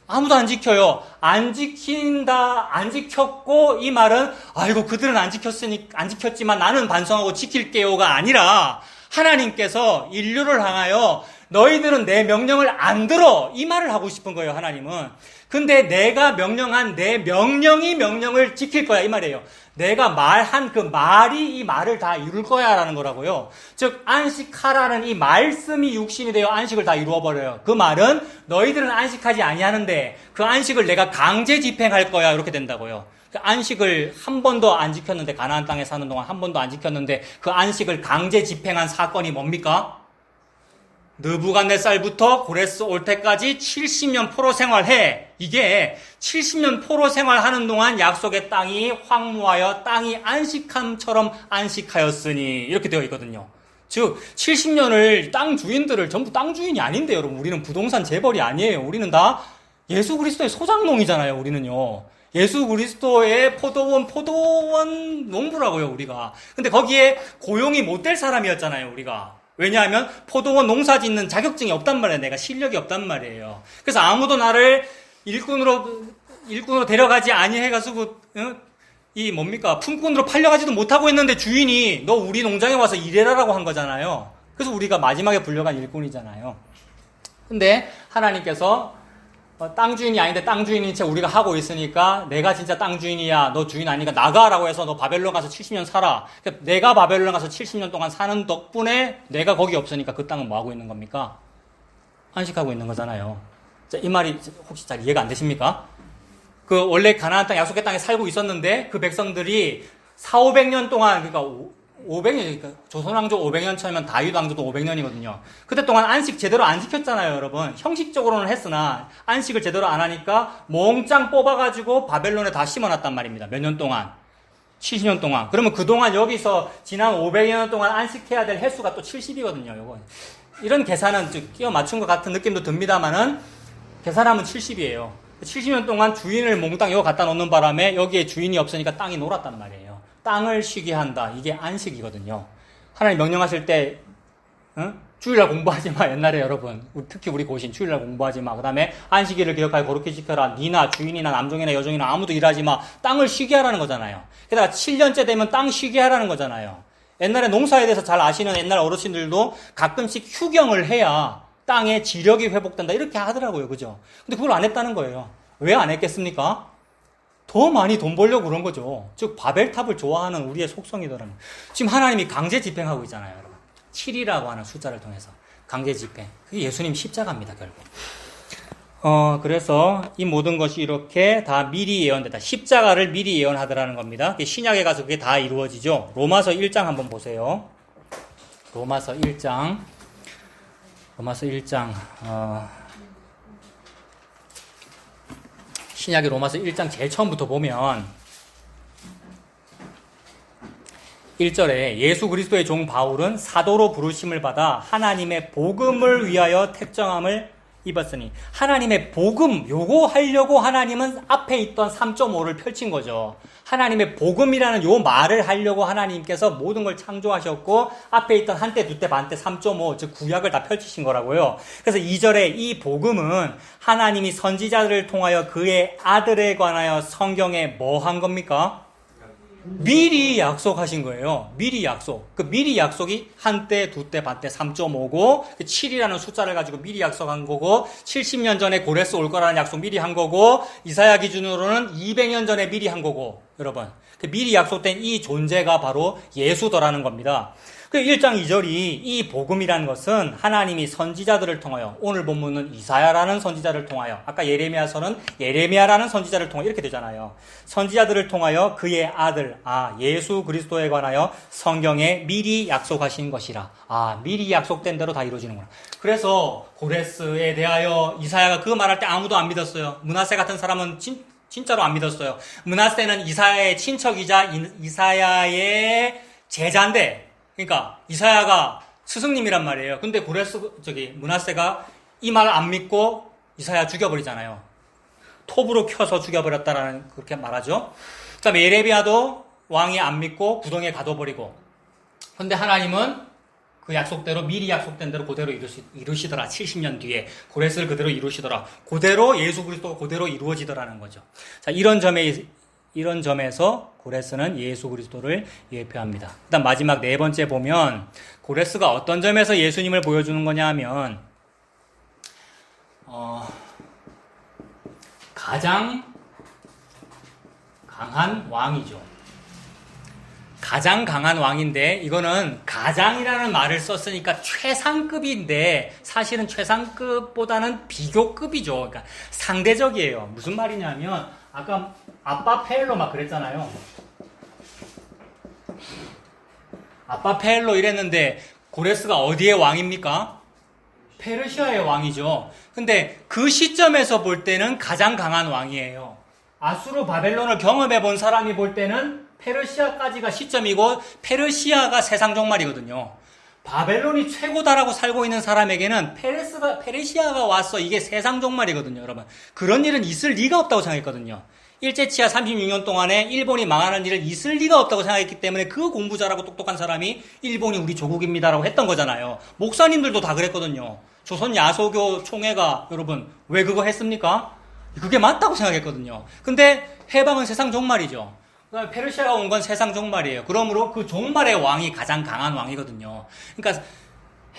아무도 안 지켜요. 안 지킨다, 안 지켰고 이 말은 아이고 그들은 안 지켰지만 나는 반성하고 지킬게요가 아니라 하나님께서 인류를 향하여 너희들은 내 명령을 안 들어 이 말을 하고 싶은 거예요. 하나님은. 근데 내가 명령한 내 명령이 명령을 지킬 거야 이 말이에요. 내가 말한 그 말이 이 말을 다 이룰 거야 라는 거라고요. 즉 안식하라는 이 말씀이 육신이 되어 안식을 다 이루어버려요. 그 말은 너희들은 안식하지 아니하는데 그 안식을 내가 강제 집행할 거야 이렇게 된다고요. 그 안식을 한 번도 안 지켰는데 가나안 땅에 사는 동안 한 번도 안 지켰는데 그 안식을 강제 집행한 사건이 뭡니까? 느부갓네살부터 고레스 올 때까지 70년 포로 생활해. 이게 70년 포로 생활하는 동안 약속의 땅이 황무하여 땅이 안식함처럼 안식하였으니 이렇게 되어 있거든요. 즉 70년을 땅 주인들을 전부 땅 주인이 아닌데 여러분 우리는 부동산 재벌이 아니에요. 우리는 다 예수 그리스도의 소작농이잖아요. 우리는요. 예수 그리스도의 포도원 농부라고요. 우리가. 근데 거기에 고용이 못 될 사람이었잖아요. 우리가. 왜냐하면 포도원 농사 짓는 자격증이 없단 말이에요. 내가 실력이 없단 말이에요. 그래서 아무도 나를 일꾼으로 데려가지 아니해가지고 품꾼으로 팔려가지도 못하고 있는데 주인이 너 우리 농장에 와서 일해라라고 한 거잖아요. 그래서 우리가 마지막에 불려간 일꾼이잖아요. 근데 하나님께서 땅 주인이 아닌데 땅 주인인 채 우리가 하고 있으니까 내가 진짜 땅 주인이야. 너 주인 아니니까 나가라고 해서 너 바벨론 가서 70년 살아. 그러니까 내가 바벨론 가서 70년 동안 사는 덕분에 내가 거기 없으니까 그 땅은 뭐 하고 있는 겁니까? 안식하고 있는 거잖아요. 자, 이 말이 혹시 잘 이해가 안 되십니까? 그 원래 가나안 땅 약속의 땅에 살고 있었는데 그 백성들이 400~500년 동안 그러니까 500년, 그러니까 조선왕조 500년 차면 다윗 왕조도 500년이거든요. 그때 동안 안식 제대로 안 지켰잖아요, 여러분. 형식적으로는 했으나 안식을 제대로 안 하니까 몽땅 뽑아가지고 바벨론에 다 심어놨단 말입니다. 몇 년 동안. 70년 동안. 그러면 그동안 여기서 지난 500년 동안 안식해야 될 횟수가 또 70이거든요, 요거. 이런 계산은 좀 끼워 맞춘 것 같은 느낌도 듭니다만은 계산하면 70이에요. 70년 동안 주인을 몽땅 여기 갖다 놓는 바람에 여기에 주인이 없으니까 땅이 놀았단 말이에요. 땅을 쉬게 한다. 이게 안식이거든요. 하나님 명령하실 때 주일날 공부하지 마. 옛날에 여러분 특히 우리 고신 주일날 공부하지 마. 그 다음에 안식일을 기억하여 거룩히 지켜라. 니나 주인이나 남종이나 여종이나 아무도 일하지 마. 땅을 쉬게 하라는 거잖아요. 게다가 7년째 되면 땅 쉬게 하라는 거잖아요. 옛날에 농사에 대해서 잘 아시는 옛날 어르신들도 가끔씩 휴경을 해야 땅의 지력이 회복된다 이렇게 하더라고요. 그죠? 근데 그걸 안 했다는 거예요. 왜 안 했겠습니까? 더 많이 돈 벌려고 그런 거죠. 즉 바벨탑을 좋아하는 우리의 속성이더라고요. 지금 하나님이 강제 집행하고 있잖아요. 여러분. 7이라고 하는 숫자를 통해서 강제 집행. 그게 예수님 십자가입니다. 결국. 그래서 이 모든 것이 이렇게 다 미리 예언됐다. 십자가를 미리 예언하더라는 겁니다. 신약에 가서 그게 다 이루어지죠. 로마서 1장 한번 보세요. 로마서 1장. 신약의 로마서 1장 제일 처음부터 보면 1절에 예수 그리스도의 종 바울은 사도로 부르심을 받아 하나님의 복음을 위하여 택정함을 입었으니 하나님의 복음 요거 하려고 하나님은 앞에 있던 3.5를 펼친 거죠. 하나님의 복음이라는 요 말을 하려고 하나님께서 모든 걸 창조하셨고 앞에 있던 한때 두때 반때 3.5 즉 구약을 다 펼치신 거라고요. 그래서 2절에 이 복음은 하나님이 선지자들을 통하여 그의 아들에 관하여 성경에 뭐 한 겁니까? 미리 약속하신 거예요. 미리 약속. 그 미리 약속이 한때, 두때, 반때, 3.5고 7이라는 숫자를 가지고 미리 약속한 거고 70년 전에 고레스 올 거라는 약속 미리 한 거고 이사야 기준으로는 200년 전에 미리 한 거고 여러분 그 미리 약속된 이 존재가 바로 예수더라는 겁니다. 그 1장 2절이 이 복음이라는 것은 하나님이 선지자들을 통하여 오늘 본문은 이사야라는 선지자를 통하여 아까 예레미야서는 예레미야라는 선지자를 통하여 이렇게 되잖아요. 선지자들을 통하여 그의 아들 예수 그리스도에 관하여 성경에 미리 약속하신 것이라. 미리 약속된 대로 다 이루어지는구나. 그래서 고레스에 대하여 이사야가 그 말할 때 아무도 안 믿었어요. 므낫세 같은 사람은 진짜로 안 믿었어요. 므낫세는 이사야의 친척이자 이사야의 제자인데 그러니까 이사야가 스승님이란 말이에요. 근데 므낫세가 이 말 안 믿고 이사야 죽여버리잖아요. 톱으로 켜서 죽여버렸다라는 그렇게 말하죠. 그다음에 예레미야도 왕이 안 믿고 구덩이에 가둬버리고. 근데 하나님은 그 약속대로 미리 약속된 대로 그대로 이루시더라. 70년 뒤에 고레스를 그대로 이루시더라. 그대로 예수 그리스도가 그대로 이루어지더라는 거죠. 자, 이런 점에서 고레스는 예수 그리스도를 예표합니다. 일단 마지막 네 번째 보면 고레스가 어떤 점에서 예수님을 보여주는 거냐 하면 가장 강한 왕이죠. 가장 강한 왕인데 이거는 가장이라는 말을 썼으니까 최상급인데 사실은 최상급보다는 비교급이죠. 그러니까 상대적이에요. 무슨 말이냐면 아까 아빠 페엘로 막 그랬잖아요. 아빠 페엘로 이랬는데 고레스가 어디의 왕입니까? 페르시아의 왕이죠. 근데 그 시점에서 볼 때는 가장 강한 왕이에요. 아수르 바벨론을 경험해 본 사람이 볼 때는 페르시아까지가 시점이고 페르시아가 세상 종말이거든요. 바벨론이 최고다라고 살고 있는 사람에게는 페르시아가 와서 이게 세상 종말이거든요, 여러분. 그런 일은 있을 리가 없다고 생각했거든요. 일제치하 36년 동안에 일본이 망하는 일을 있을 리가 없다고 생각했기 때문에 그 공부 잘하고 똑똑한 사람이 일본이 우리 조국입니다라고 했던 거잖아요. 목사님들도 다 그랬거든요. 조선 야소교 총회가 여러분 왜 그거 했습니까? 그게 맞다고 생각했거든요. 근데 해방은 세상 종말이죠. 페르시아가 온 건 세상 종말이에요. 그러므로 그 종말의 왕이 가장 강한 왕이거든요. 그러니까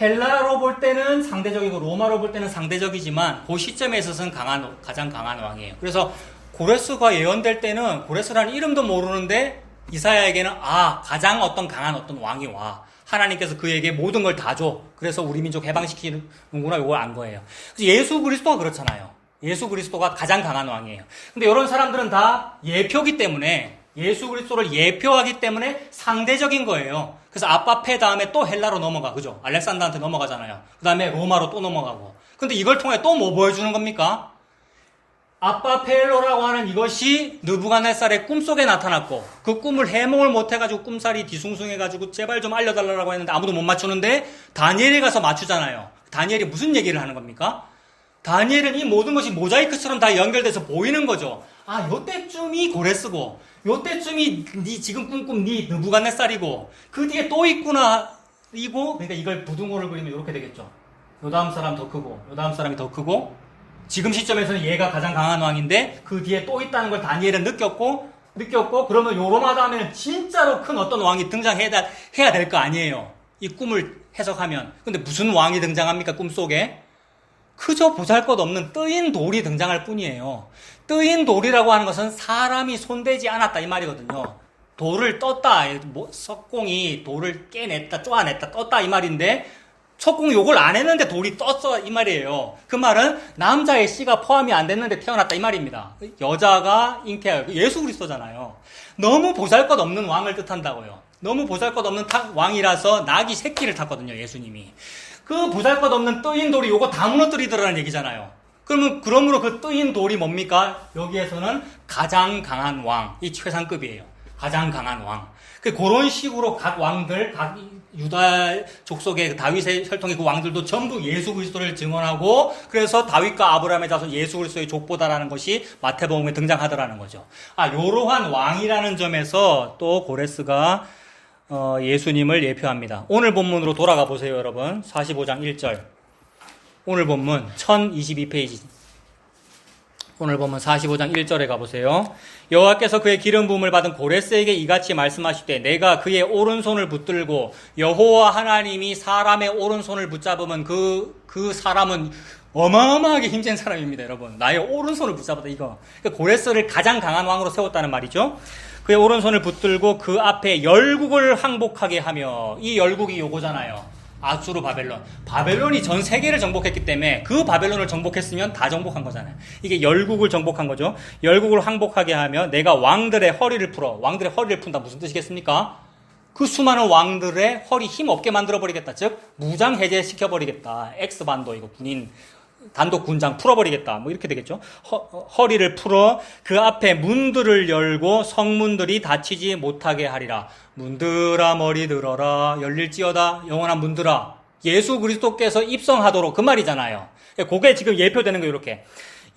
헬라로 볼 때는 상대적이고 로마로 볼 때는 상대적이지만 그 시점에 있어서는 가장 강한 왕이에요. 그래서 고레스가 예언될 때는 고레스라는 이름도 모르는데 이사야에게는 가장 강한 어떤 왕이 와. 하나님께서 그에게 모든 걸 다 줘. 그래서 우리 민족 해방시키는구나 이걸 안 거예요. 그래서 예수 그리스도가 그렇잖아요. 예수 그리스도가 가장 강한 왕이에요. 근데 이런 사람들은 다 예표기 때문에 예수 그리스도를 예표하기 때문에 상대적인 거예요. 그래서 아빠페 다음에 또 헬라로 넘어가. 그죠? 알렉산더한테 넘어가잖아요. 그 다음에 로마로 또 넘어가고. 근데 이걸 통해 또 뭐 보여주는 겁니까? 아빠 펠로라고 하는 이것이 느부갓네살의 꿈속에 나타났고 그 꿈을 해몽을 못해가지고 꿈살이 뒤숭숭해가지고 제발 좀 알려달라고 했는데 아무도 못 맞추는데 다니엘이 가서 맞추잖아요. 다니엘이 무슨 얘기를 하는 겁니까? 다니엘은 이 모든 것이 모자이크처럼 다 연결돼서 보이는 거죠. 아, 요때쯤이 고레스고 요때쯤이 네 지금 꿈꾼 네 느부갓네살이고 그 뒤에 또 있구나 이고 그러니까 이걸 부등호를 그리면 이렇게 되겠죠. 요 다음 사람 더 크고 요 다음 사람이 더 크고 지금 시점에서는 얘가 가장 강한 왕인데 그 뒤에 또 있다는 걸 다니엘은 느꼈고 그러면 요 로마 다음에는 진짜로 큰 어떤 왕이 등장해야 될 거 아니에요. 이 꿈을 해석하면. 근데 무슨 왕이 등장합니까? 꿈속에? 그저 보잘것없는 뜨인 돌이 등장할 뿐이에요. 뜨인 돌이라고 하는 것은 사람이 손대지 않았다 이 말이거든요. 돌을 떴다. 석공이 돌을 깨냈다, 쪼아냈다, 떴다 이 말인데 석공이 요걸 안 했는데 돌이 떴어 이 말이에요. 그 말은 남자의 씨가 포함이 안 됐는데 태어났다 이 말입니다. 여자가 잉태하여 예수 그리스도잖아요. 너무 보잘것없는 왕을 뜻한다고요. 너무 보잘것없는 왕이라서 낙이 새끼를 탔거든요. 예수님이. 그 보잘것없는 뜨인 돌이 요거 다 무너뜨리더라는 얘기잖아요. 그러므로 그 뜨인 돌이 뭡니까? 여기에서는 가장 강한 왕, 이 최상급이에요. 가장 강한 왕. 그런 식으로 각 왕들, 각 유다 족속의 다윗의 혈통의 그 왕들도 전부 예수 그리스도를 증언하고 그래서 다윗과 아브라함의 자손 예수 그리스도의 족보다라는 것이 마태복음에 등장하더라는 거죠. 아, 요러한 왕이라는 점에서 또 고레스가 예수님을 예표합니다. 오늘 본문으로 돌아가 보세요, 여러분. 45장 1절. 오늘 본문 1022페이지. 오늘 보면 45장 1절에 가보세요. 여호와께서 그의 기름 부음을 받은 고레스에게 이같이 말씀하시되 내가 그의 오른손을 붙들고 여호와 하나님이 사람의 오른손을 붙잡으면 그 사람은 어마어마하게 힘센 사람입니다, 여러분. 나의 오른손을 붙잡았다, 이거. 그러니까 고레스를 가장 강한 왕으로 세웠다는 말이죠. 그의 오른손을 붙들고 그 앞에 열국을 항복하게 하며 이 열국이 요거잖아요. 아수르 바벨론. 바벨론이 전 세계를 정복했기 때문에 그 바벨론을 정복했으면 다 정복한 거잖아요. 이게 열국을 정복한 거죠. 열국을 항복하게 하며 내가 왕들의 허리를 풀어. 왕들의 허리를 푼다. 무슨 뜻이겠습니까? 그 수많은 왕들의 허리 힘 없게 만들어버리겠다. 즉 무장 해제시켜버리겠다. 엑스반도 이거 군인 단독 군장 풀어버리겠다. 뭐 이렇게 되겠죠. 허리를 풀어 그 앞에 문들을 열고 성문들이 닫히지 못하게 하리라. 문들아 머리 들어라 열릴지어다 영원한 문들아. 예수 그리스도께서 입성하도록 그 말이잖아요. 그게 지금 예표되는 거예요. 이렇게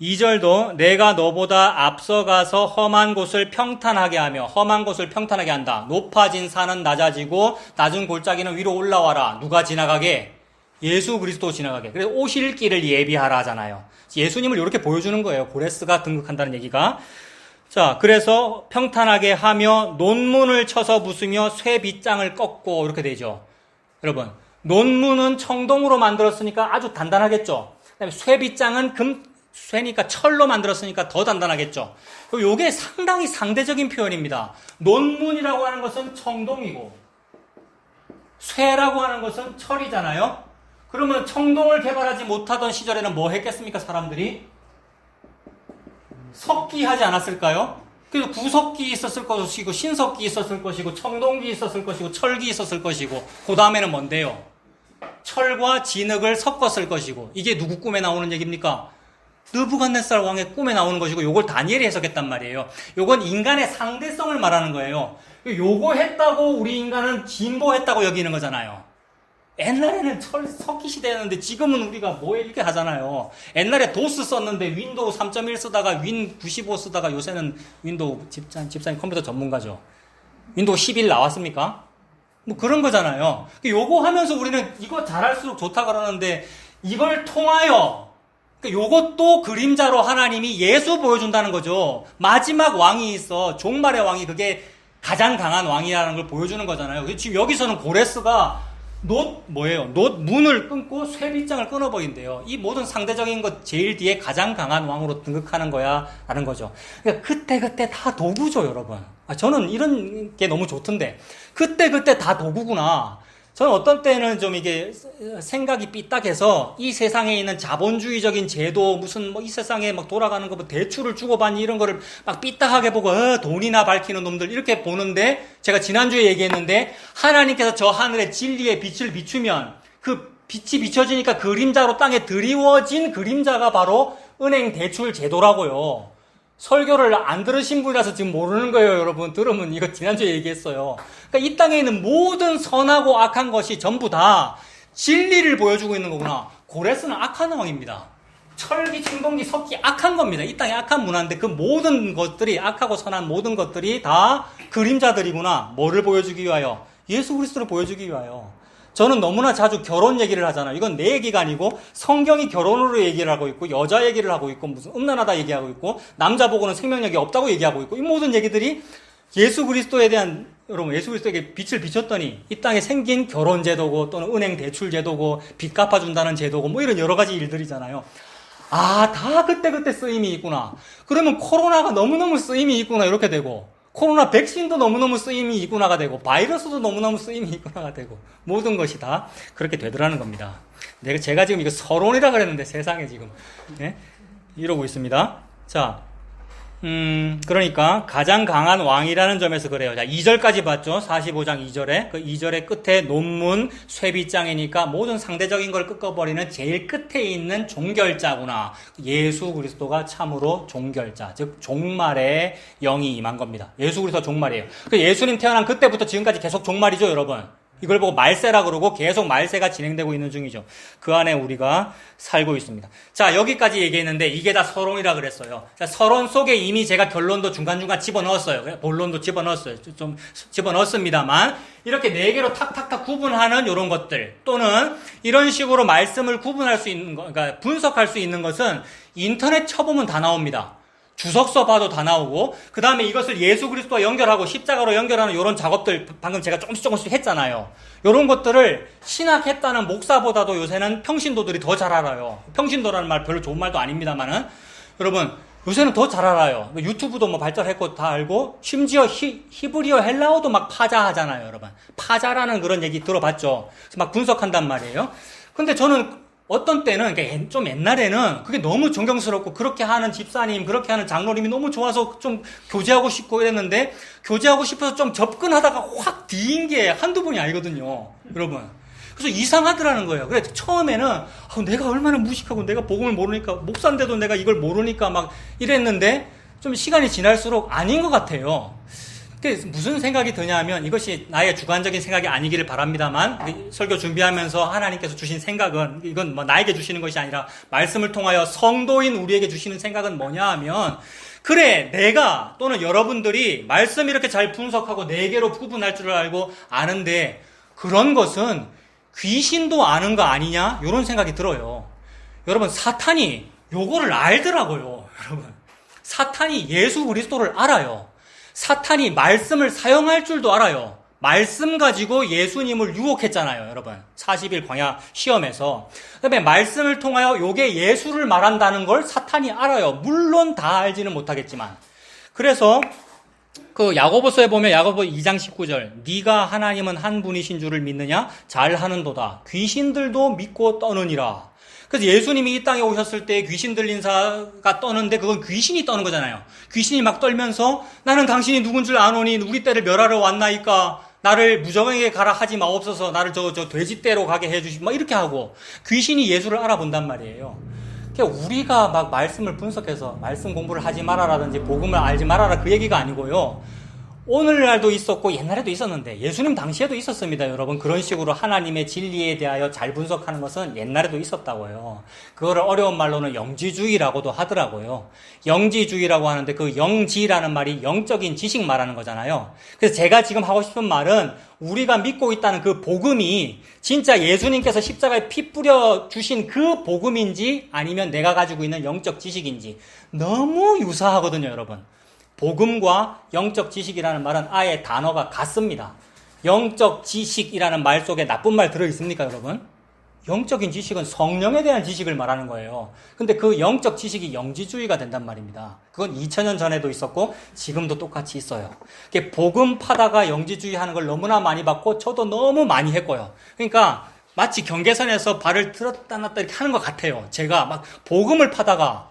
2절도 내가 너보다 앞서가서 험한 곳을 평탄하게 하며 험한 곳을 평탄하게 한다. 높아진 산은 낮아지고 낮은 골짜기는 위로 올라와라. 누가 지나가게? 예수 그리스도 지나가게. 그래서 오실 길을 예비하라 하잖아요. 예수님을 이렇게 보여주는 거예요. 고레스가 등극한다는 얘기가. 자, 그래서 평탄하게 하며 논문을 쳐서 부수며 쇠 빗장을 꺾고 이렇게 되죠. 여러분, 논문은 청동으로 만들었으니까 아주 단단하겠죠. 그다음에 쇠 빗장은 쇠니까 철로 만들었으니까 더 단단하겠죠. 이게 상당히 상대적인 표현입니다. 논문이라고 하는 것은 청동이고 쇠라고 하는 것은 철이잖아요. 그러면 청동을 개발하지 못하던 시절에는 뭐 했겠습니까? 사람들이 석기 하지 않았을까요? 그래서 구석기 있었을 것이고 신석기 있었을 것이고 청동기 있었을 것이고 철기 있었을 것이고 그 다음에는 뭔데요? 철과 진흙을 섞었을 것이고 이게 누구 꿈에 나오는 얘기입니까? 느부갓네살 왕의 꿈에 나오는 것이고 요걸 다니엘이 해석했단 말이에요. 요건 인간의 상대성을 말하는 거예요. 요거 했다고 우리 인간은 진보했다고 여기는 거잖아요. 옛날에는 석기 시대였는데 지금은 우리가 뭐 이렇게 하잖아요. 옛날에 도스 썼는데 윈도우 3.1 쓰다가 윈 95 쓰다가 요새는 윈도우 집사님 컴퓨터 전문가죠. 윈도우 11 나왔습니까? 뭐 그런 거잖아요. 요거 하면서 우리는 이거 잘할수록 좋다 그러는데 이걸 통하여 요것도 그림자로 하나님이 예수 보여준다는 거죠. 마지막 왕이 있어. 종말의 왕이 그게 가장 강한 왕이라는 걸 보여주는 거잖아요. 지금 여기서는 고레스가 문을 끊고 쇠빗장을 끊어버린대요. 이 모든 상대적인 것 제일 뒤에 가장 강한 왕으로 등극하는 거야 라는 거죠. 그러니까 그때 다 도구죠, 여러분. 저는 이런 게 너무 좋던데 그때 다 도구구나. 저는 어떤 때는 좀 이게 생각이 삐딱해서 이 세상에 있는 자본주의적인 제도 무슨 뭐 이 세상에 막 돌아가는 거 뭐 대출을 주고받니 이런 거를 막 삐딱하게 보고 돈이나 밝히는 놈들 이렇게 보는데 제가 지난주에 얘기했는데 하나님께서 저 하늘에 진리의 빛을 비추면 그 빛이 비춰지니까 그림자로 땅에 드리워진 그림자가 바로 은행 대출 제도라고요. 설교를 안 들으신 분이라서 지금 모르는 거예요, 여러분. 들으면 이거 지난주에 얘기했어요. 그러니까 이 땅에 있는 모든 선하고 악한 것이 전부 다 진리를 보여주고 있는 거구나. 고레스는 악한 왕입니다. 철기,青동기, 석기 악한 겁니다. 이 땅에 악한 문화인데 그 모든 것들이 악하고 선한 모든 것들이 다 그림자들이구나. 뭐를 보여주기 위하여? 예수 그리스도를 보여주기 위하여. 저는 너무나 자주 결혼 얘기를 하잖아요. 이건 내 얘기가 아니고 성경이 결혼으로 얘기를 하고 있고 여자 얘기를 하고 있고 무슨 음란하다 얘기하고 있고 남자 보고는 생명력이 없다고 얘기하고 있고 이 모든 얘기들이 예수 그리스도에 대한 여러분 예수 그리스도에게 빛을 비췄더니 이 땅에 생긴 결혼 제도고 또는 은행 대출 제도고 빚 갚아준다는 제도고 뭐 이런 여러 가지 일들이잖아요. 아, 다 그때그때 쓰임이 있구나. 그러면 코로나가 너무너무 쓰임이 있구나 이렇게 되고 코로나 백신도 너무너무 쓰임이 있구나가 되고 바이러스도 너무너무 쓰임이 있구나가 되고 모든 것이 다 그렇게 되더라는 겁니다. 제가 지금 이거 서론이라 그랬는데 세상에 지금 네? 이러고 있습니다. 자, 그러니까 가장 강한 왕이라는 점에서 그래요. 자, 2절까지 봤죠? 45장 2절에. 그 2절의 끝에 논문, 쇠빗장이니까 모든 상대적인 걸 끄꺼버리는 제일 끝에 있는 종결자구나. 예수 그리스도가 참으로 종결자. 즉, 종말의 영이 임한 겁니다. 예수 그리스도가 종말이에요. 그 예수님 태어난 그때부터 지금까지 계속 종말이죠, 여러분. 이걸 보고 말세라 그러고 계속 말세가 진행되고 있는 중이죠. 그 안에 우리가 살고 있습니다. 자, 여기까지 얘기했는데 이게 다 서론이라 그랬어요. 자, 서론 속에 이미 제가 결론도 중간중간 집어넣었어요. 본론도 집어넣었어요. 좀 집어넣었습니다만 이렇게 네 개로 탁탁탁 구분하는 이런 것들 또는 이런 식으로 말씀을 구분할 수 있는 거, 그러니까 분석할 수 있는 것은 인터넷 쳐보면 다 나옵니다. 주석서 봐도 다 나오고 그 다음에 이것을 예수 그리스도와 연결하고 십자가로 연결하는 이런 작업들 방금 제가 조금씩 했잖아요. 이런 것들을 신학했다는 목사보다도 요새는 평신도들이 더 잘 알아요. 평신도라는 말 별로 좋은 말도 아닙니다만은 여러분 요새는 더 잘 알아요. 유튜브도 뭐 발달했고 다 알고 심지어 히브리어 헬라어도 막 파자하잖아요, 여러분. 파자라는 그런 얘기 들어봤죠. 그래서 막 분석한단 말이에요. 근데 저는 어떤 때는 좀 옛날에는 그게 너무 존경스럽고 그렇게 하는 집사님, 그렇게 하는 장로님이 너무 좋아서 좀 교제하고 싶고 이랬는데 교제하고 싶어서 좀 접근하다가 확 뒤인 게 한두 번이 아니거든요, 여러분. 그래서 이상하더라는 거예요. 그래 처음에는 내가 얼마나 무식하고 내가 복음을 모르니까 목사인데도 내가 이걸 모르니까 막 이랬는데 좀 시간이 지날수록 아닌 것 같아요. 무슨 생각이 드냐면 이것이 나의 주관적인 생각이 아니기를 바랍니다만 설교 준비하면서 하나님께서 주신 생각은 이건 뭐 나에게 주시는 것이 아니라 말씀을 통하여 성도인 우리에게 주시는 생각은 뭐냐 하면 그래 내가 또는 여러분들이 말씀 이렇게 잘 분석하고 네 개로 구분할 줄 알고 아는데 그런 것은 귀신도 아는 거 아니냐 이런 생각이 들어요. 여러분 사탄이 요거를 알더라고요. 여러분 사탄이 예수 그리스도를 알아요. 사탄이 말씀을 사용할 줄도 알아요. 말씀 가지고 예수님을 유혹했잖아요, 여러분. 40일 광야 시험에서. 그 다음에 말씀을 통하여 요게 예수를 말한다는 걸 사탄이 알아요. 물론 다 알지는 못하겠지만. 그래서 그 야고보서에 보면 야고보 2장 19절 네가 하나님은 한 분이신 줄을 믿느냐? 잘하는도다. 귀신들도 믿고 떠느니라. 그래서 예수님이 이 땅에 오셨을 때 귀신 들린 자가 떠는데 그건 귀신이 떠는 거잖아요. 귀신이 막 떨면서 나는 당신이 누군 줄 아노니 우리 떼를 멸하러 왔나이까 나를 무정에게 가라 하지 마옵소서 나를 저 돼지떼로 가게 해주시 막 이렇게 하고 귀신이 예수를 알아본단 말이에요. 그러니까 우리가 막 말씀을 분석해서 말씀 공부를 하지 말아라든지 복음을 알지 말아라 그 얘기가 아니고요. 오늘날도 있었고 옛날에도 있었는데 예수님 당시에도 있었습니다, 여러분. 그런 식으로 하나님의 진리에 대하여 잘 분석하는 것은 옛날에도 있었다고요. 그거를 어려운 말로는 영지주의라고도 하더라고요. 영지주의라고 하는데 그 영지라는 말이 영적인 지식 말하는 거잖아요. 그래서 제가 지금 하고 싶은 말은 우리가 믿고 있다는 그 복음이 진짜 예수님께서 십자가에 피 뿌려 주신 그 복음인지 아니면 내가 가지고 있는 영적 지식인지 너무 유사하거든요, 여러분. 복음과 영적 지식이라는 말은 아예 단어가 같습니다. 영적 지식이라는 말 속에 나쁜 말 들어있습니까, 여러분? 영적인 지식은 성령에 대한 지식을 말하는 거예요. 근데 그 영적 지식이 영지주의가 된단 말입니다. 그건 2000년 전에도 있었고 지금도 똑같이 있어요. 복음 파다가 영지주의 하는 걸 너무나 많이 봤고 저도 너무 많이 했고요. 그러니까 마치 경계선에서 발을 들었다 놨다 이렇게 하는 것 같아요. 제가 막 복음을 파다가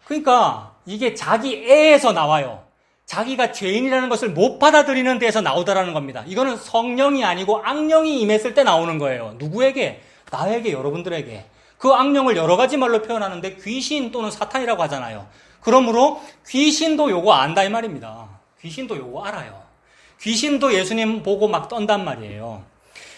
그러니까 이게 자기 애에서 나와요. 자기가 죄인이라는 것을 못 받아들이는 데에서 나오더라는 겁니다. 이거는 성령이 아니고 악령이 임했을 때 나오는 거예요. 누구에게? 나에게, 여러분들에게. 그 악령을 여러 가지 말로 표현하는데 귀신 또는 사탄이라고 하잖아요. 그러므로 귀신도 요거 안다 이 말입니다. 귀신도 요거 알아요. 귀신도 예수님 보고 막 떤단 말이에요.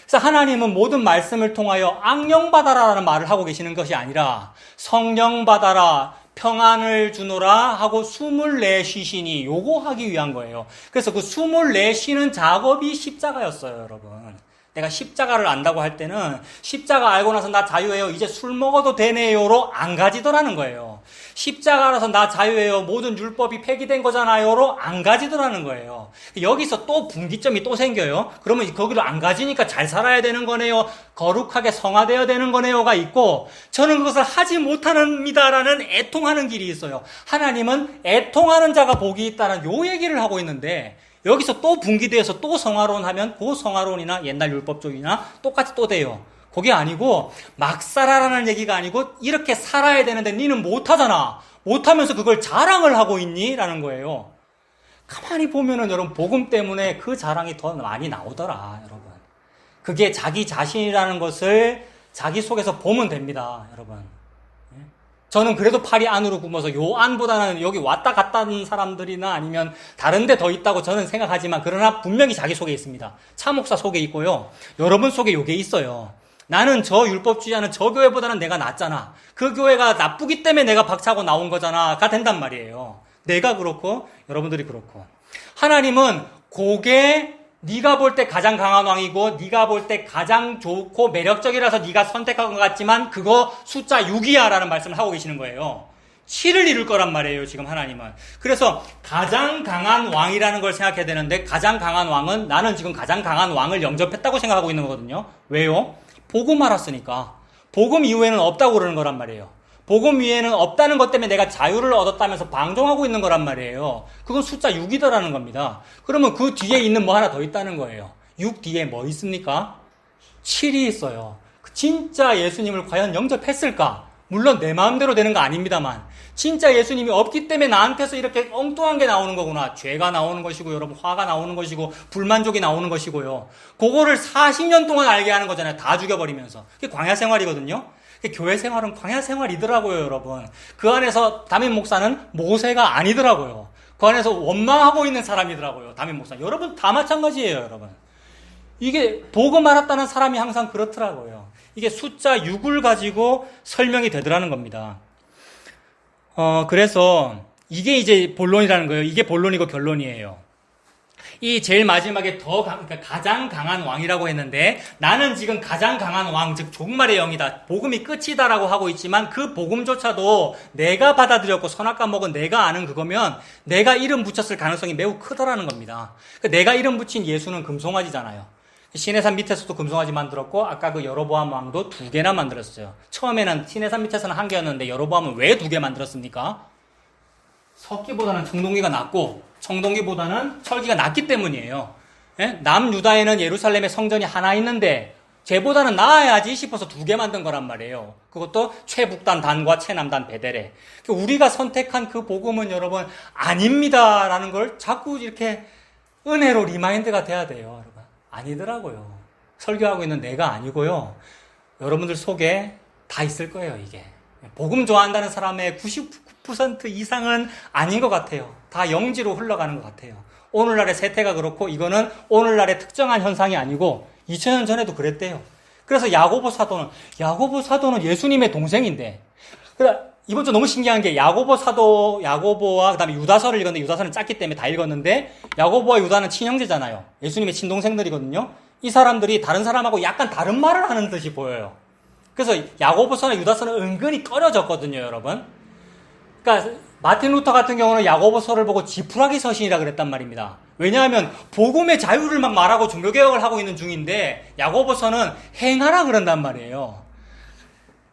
그래서 하나님은 모든 말씀을 통하여 악령 받아라라는 말을 하고 계시는 것이 아니라 성령 받아라, 평안을 주노라 하고 숨을 내쉬시니 요거 하기 위한 거예요. 그래서 그 숨을 내쉬는 작업이 십자가였어요, 여러분. 내가 십자가를 안다고 할 때는 십자가 알고 나서 나 자유해요, 이제 술 먹어도 되네요로 안 가지더라는 거예요. 십자가라서 나 자유해요, 모든 율법이 폐기된 거잖아요로 안 가지더라는 거예요. 여기서 또 분기점이 또 생겨요. 그러면 거기로 안 가지니까 잘 살아야 되는 거네요, 거룩하게 성화되어야 되는 거네요가 있고, 저는 그것을 하지 못합니다라는 애통하는 길이 있어요. 하나님은 애통하는 자가 복이 있다는 요 얘기를 하고 있는데, 여기서 또 분기되어서 또 성화론 하면 그 성화론이나 옛날 율법적이나 똑같이 또 돼요. 그게 아니고 막 살아라는 얘기가 아니고 이렇게 살아야 되는데 니는 못하잖아. 못하면서 그걸 자랑을 하고 있니? 라는 거예요. 가만히 보면은 여러분 복음 때문에 그 자랑이 더 많이 나오더라, 여러분. 그게 자기 자신이라는 것을 자기 속에서 보면 됩니다, 여러분. 저는 그래도 팔이 안으로 굽어서 요 안보다는 여기 왔다 갔다 하는 사람들이나 아니면 다른 데 더 있다고 저는 생각하지만, 그러나 분명히 자기 속에 있습니다. 차 목사 속에 있고요. 여러분 속에 요게 있어요. 나는 저 율법주의자는 저 교회보다는 내가 낫잖아. 그 교회가 나쁘기 때문에 내가 박차고 나온 거잖아.가 된단 말이에요. 내가 그렇고 여러분들이 그렇고. 하나님은 그게 네가 볼 때 가장 강한 왕이고 네가 볼 때 가장 좋고 매력적이라서 네가 선택한 것 같지만 그거 숫자 6이야 라는 말씀을 하고 계시는 거예요. 7을 이룰 거란 말이에요, 지금 하나님은. 그래서 가장 강한 왕이라는 걸 생각해야 되는데, 가장 강한 왕은 나는 지금 가장 강한 왕을 영접했다고 생각하고 있는 거거든요. 왜요? 복음 알았으니까. 복음 이후에는 없다고 그러는 거란 말이에요. 복음 위에는 없다는 것 때문에 내가 자유를 얻었다면서 방종하고 있는 거란 말이에요. 그건 숫자 6이더라는 겁니다. 그러면 그 뒤에 있는 뭐 하나 더 있다는 거예요. 6 뒤에 뭐 있습니까? 7이 있어요. 진짜 예수님을 과연 영접했을까? 물론 내 마음대로 되는 거 아닙니다만, 진짜 예수님이 없기 때문에 나한테서 이렇게 엉뚱한 게 나오는 거구나. 죄가 나오는 것이고, 여러분 화가 나오는 것이고, 불만족이 나오는 것이고요. 그거를 40년 동안 알게 하는 거잖아요. 다 죽여버리면서. 그게 광야 생활이거든요. 교회 생활은 광야 생활이더라고요, 여러분. 그 안에서 담임 목사는 모세가 아니더라고요. 그 안에서 원망하고 있는 사람이더라고요, 담임 목사. 여러분 다 마찬가지예요, 여러분. 이게 복음 알았다는 사람이 항상 그렇더라고요. 이게 숫자 6을 가지고 설명이 되더라는 겁니다. 그래서 이게 이제 본론이라는 거예요. 이게 본론이고 결론이에요. 이 제일 마지막에 그러니까 가장 강한 왕이라고 했는데, 나는 지금 가장 강한 왕, 즉 종말의 영이다, 복음이 끝이다라고 하고 있지만, 그 복음조차도 내가 받아들였고 선악과 먹은 내가 아는 그거면 내가 이름 붙였을 가능성이 매우 크더라는 겁니다. 내가 이름 붙인 예수는 금송아지잖아요. 시내산 밑에서도 금송아지 만들었고, 아까 그 여로보암 왕도 2개나 만들었어요. 처음에는 시내산 밑에서는 1개였는데 여로보암은 왜 2개 만들었습니까? 석기보다는 청동기가 낫고 청동기보다는 철기가 낫기 때문이에요. 예? 남유다에는 예루살렘에 성전이 하나 있는데 쟤보다는 나아야지 싶어서 2개 만든 거란 말이에요. 그것도 최북단 단과 최남단 베델에. 우리가 선택한 그 복음은 여러분 아닙니다라는 걸 자꾸 이렇게 은혜로 리마인드가 돼야 돼요, 여러분. 아니더라고요. 설교하고 있는 내가 아니고요. 여러분들 속에 다 있을 거예요, 이게. 복음 좋아한다는 사람의 99% 이상은 아닌 것 같아요. 다 영지로 흘러가는 것 같아요. 오늘날의 세태가 그렇고, 이거는 오늘날의 특정한 현상이 아니고 2000년 전에도 그랬대요. 그래서 야고보 사도는 예수님의 동생인데, 이번 주 너무 신기한 게 야고보와 그다음에 유다서를 읽었는데, 유다서는 짧기 때문에 다 읽었는데, 야고보와 유다는 친형제잖아요. 예수님의 친동생들이거든요. 이 사람들이 다른 사람하고 약간 다른 말을 하는 듯이 보여요. 그래서 야고보서나 유다서는 은근히 꺼려졌거든요, 여러분. 그러니까 마틴 루터 같은 경우는 야고보서를 보고 지푸라기 서신이라 그랬단 말입니다. 왜냐하면 복음의 자유를 막 말하고 종교개혁을 하고 있는 중인데, 야고보서는 행하라 그런단 말이에요.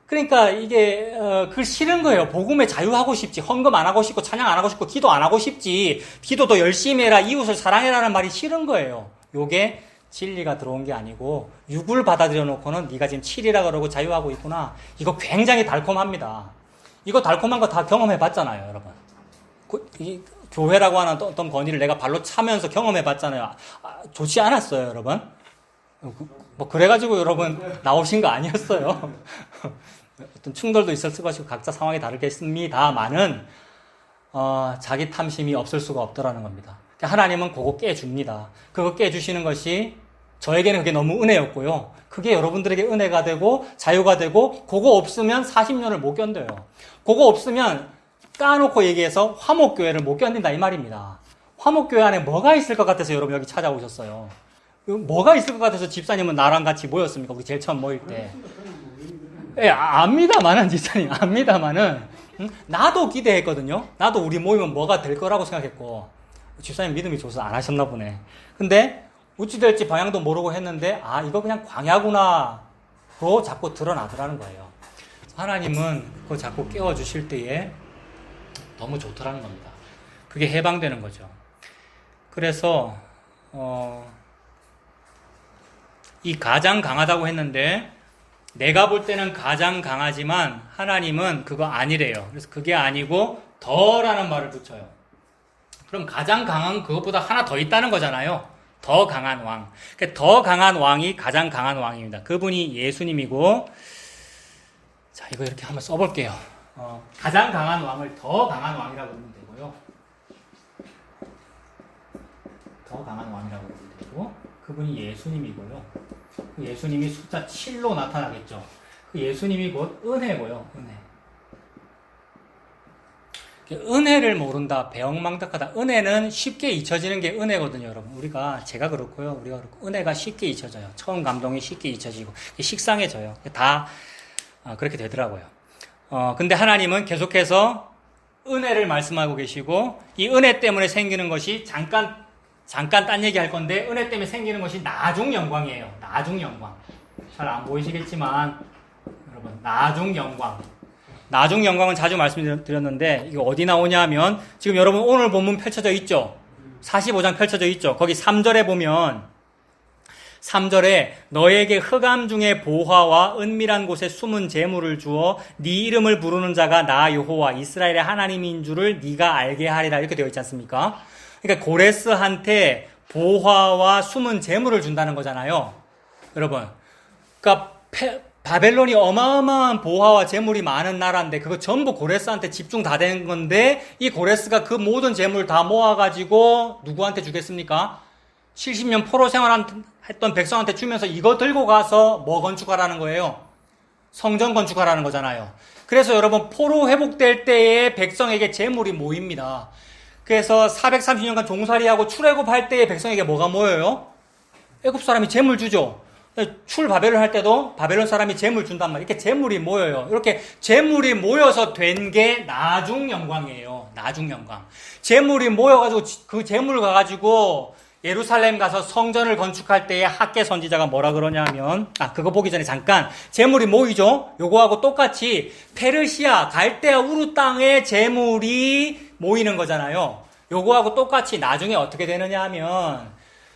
그러니까 이게 그 싫은 거예요. 복음의 자유하고 싶지, 헌금 안 하고 싶고, 찬양 안 하고 싶고, 기도 안 하고 싶지, 기도 더 열심히 해라, 이웃을 사랑해라는 말이 싫은 거예요. 요게 진리가 들어온 게 아니고 6을 받아들여 놓고는 네가 지금 7이라 그러고 자유하고 있구나. 이거 굉장히 달콤합니다. 이거 달콤한 거 다 경험해 봤잖아요, 여러분. 이 교회라고 하는 어떤 권위를 내가 발로 차면서 경험해 봤잖아요. 좋지 않았어요, 여러분. 뭐 그래가지고 여러분 나오신 거 아니었어요. 어떤 충돌도 있을 것이고 각자 상황이 다르겠습니다만은 자기 탐심이 없을 수가 없더라는 겁니다. 하나님은 그거 깨줍니다. 그거 깨주시는 것이 저에게는 그게 너무 은혜였고요. 그게 여러분들에게 은혜가 되고 자유가 되고 그거 없으면 40년을 못 견뎌요. 그거 없으면 까놓고 얘기해서 화목교회를 못 견딘다 이 말입니다. 화목교회 안에 뭐가 있을 것 같아서 여러분 여기 찾아오셨어요. 뭐가 있을 것 같아서 집사님은 나랑 같이 모였습니까? 우리 제일 처음 모일 때. 예, 압니다만은 집사님 압니다만은 나도 기대했거든요. 나도 우리 모이면 뭐가 될 거라고 생각했고 집사님 믿음이 좋아서 안 하셨나 보네. 근데 어찌 될지 방향도 모르고 했는데 이거 그냥 광야구나로 자꾸 드러나더라는 거예요. 하나님은 그거 자꾸 깨워주실 때에 너무 좋더라는 겁니다. 그게 해방되는 거죠. 그래서 이 가장 강하다고 했는데 내가 볼 때는 가장 강하지만 하나님은 그거 아니래요. 그래서 그게 아니고 더라는 말을 붙여요. 그럼 가장 강한 그것보다 하나 더 있다는 거잖아요. 더 강한 왕. 그러니까 더 강한 왕이 가장 강한 왕입니다. 그분이 예수님이고, 자, 이거 이렇게 한번 써볼게요. 가장 강한 왕을 더 강한 왕이라고 부르면 되고요. 더 강한 왕이라고 부르면 되고, 그분이 예수님이고요. 그 예수님이 숫자 7로 나타나겠죠. 그 예수님이 곧 은혜고요. 은혜를 모른다, 배엉망덕하다. 은혜는 쉽게 잊혀지는 게 은혜거든요, 여러분. 제가 그렇고요. 우리가 그렇고, 은혜가 쉽게 잊혀져요. 처음 감동이 쉽게 잊혀지고, 식상해져요. 다, 그렇게 되더라고요. 근데 하나님은 계속해서 은혜를 말씀하고 계시고, 이 은혜 때문에 생기는 것이 잠깐 딴 얘기 할 건데, 은혜 때문에 생기는 것이 나중 영광이에요. 나중 영광. 잘 안 보이시겠지만, 여러분, 나중 영광. 나중 영광은 자주 말씀드렸는데 이거 어디 나오냐 하면 지금 여러분 오늘 본문 펼쳐져 있죠. 45장 펼쳐져 있죠. 거기 3절에 보면 3절에 너에게 흑암 중에 보화와 은밀한 곳에 숨은 재물을 주어 네 이름을 부르는 자가 나 여호와 이스라엘의 하나님인 줄을 네가 알게 하리라 이렇게 되어 있지 않습니까? 그러니까 고레스한테 보화와 숨은 재물을 준다는 거잖아요. 여러분. 그러니까 바벨론이 어마어마한 보화와 재물이 많은 나라인데 그거 전부 고레스한테 집중 다 된 건데 이 고레스가 그 모든 재물을 다 모아가지고 누구한테 주겠습니까? 70년 포로 생활했던 백성한테 주면서 이거 들고 가서 뭐 건축하라는 거예요? 성전 건축하라는 거잖아요. 그래서 여러분 포로 회복될 때에 백성에게 재물이 모입니다. 그래서 430년간 종살이하고 출애굽할 때에 백성에게 뭐가 모여요? 애굽 사람이 재물 주죠. 출바벨론 할 때도 바벨론 사람이 재물 준단 말이에요. 이렇게 재물이 모여요. 이렇게 재물이 모여서 된 게 나중 영광이에요. 나중 영광. 재물이 모여가지고 그 재물 가가지고 예루살렘 가서 성전을 건축할 때에 학개 선지자가 뭐라 그러냐면 그거 보기 전에 잠깐 재물이 모이죠. 요거하고 똑같이 페르시아 갈대아 우루 땅에 재물이 모이는 거잖아요. 요거하고 똑같이 나중에 어떻게 되느냐 하면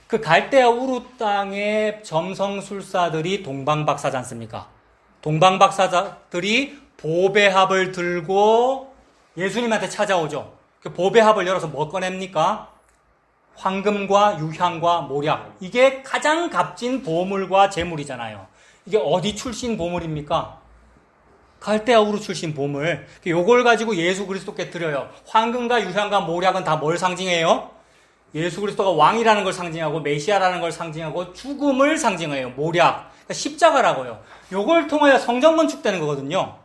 그 갈대아 우루 땅의 점성술사들이 동방박사지 않습니까? 동방박사들이 보배합을 들고 예수님한테 찾아오죠. 그 보배합을 열어서 뭐 꺼냅니까? 황금과 유향과 모략. 이게 가장 값진 보물과 재물이잖아요. 이게 어디 출신 보물입니까? 갈대아 우루 출신 보물. 요걸 가지고 예수 그리스도께 드려요. 황금과 유향과 모략은 다 뭘 상징해요? 예수 그리스도가 왕이라는 걸 상징하고 메시아라는 걸 상징하고 죽음을 상징해요. 모략. 그러니까 십자가라고요. 요걸 통하여 성전 건축되는 거거든요.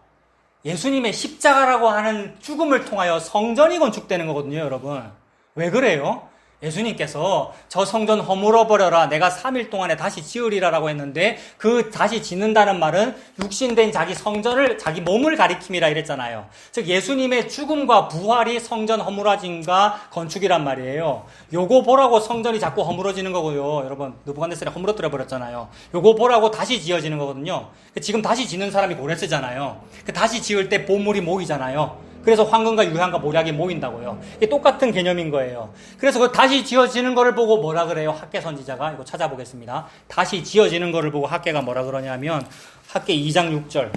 예수님의 십자가라고 하는 죽음을 통하여 성전이 건축되는 거거든요, 여러분. 왜 그래요? 예수님께서 저 성전 허물어버려라. 내가 3일 동안에 다시 지으리라라고 했는데 그 다시 짓는다는 말은 육신된 자기 성전을 자기 몸을 가리킴이라 이랬잖아요. 즉 예수님의 죽음과 부활이 성전 허물어짐과 건축이란 말이에요. 요거 보라고 성전이 자꾸 허물어지는 거고요. 여러분 느부갓네살이 허물어뜨려 버렸잖아요. 요거 보라고 다시 지어지는 거거든요. 지금 다시 짓는 사람이 고레스잖아요. 다시 지을 때 보물이 모이잖아요. 그래서 황금과 유향과 모략이 모인다고요. 이게 똑같은 개념인 거예요. 그래서 그 다시 지어지는 거를 보고 뭐라 그래요? 학개 선지자가 이거 찾아보겠습니다. 다시 지어지는 거를 보고 학개가 뭐라 그러냐면 학개 2장 6절.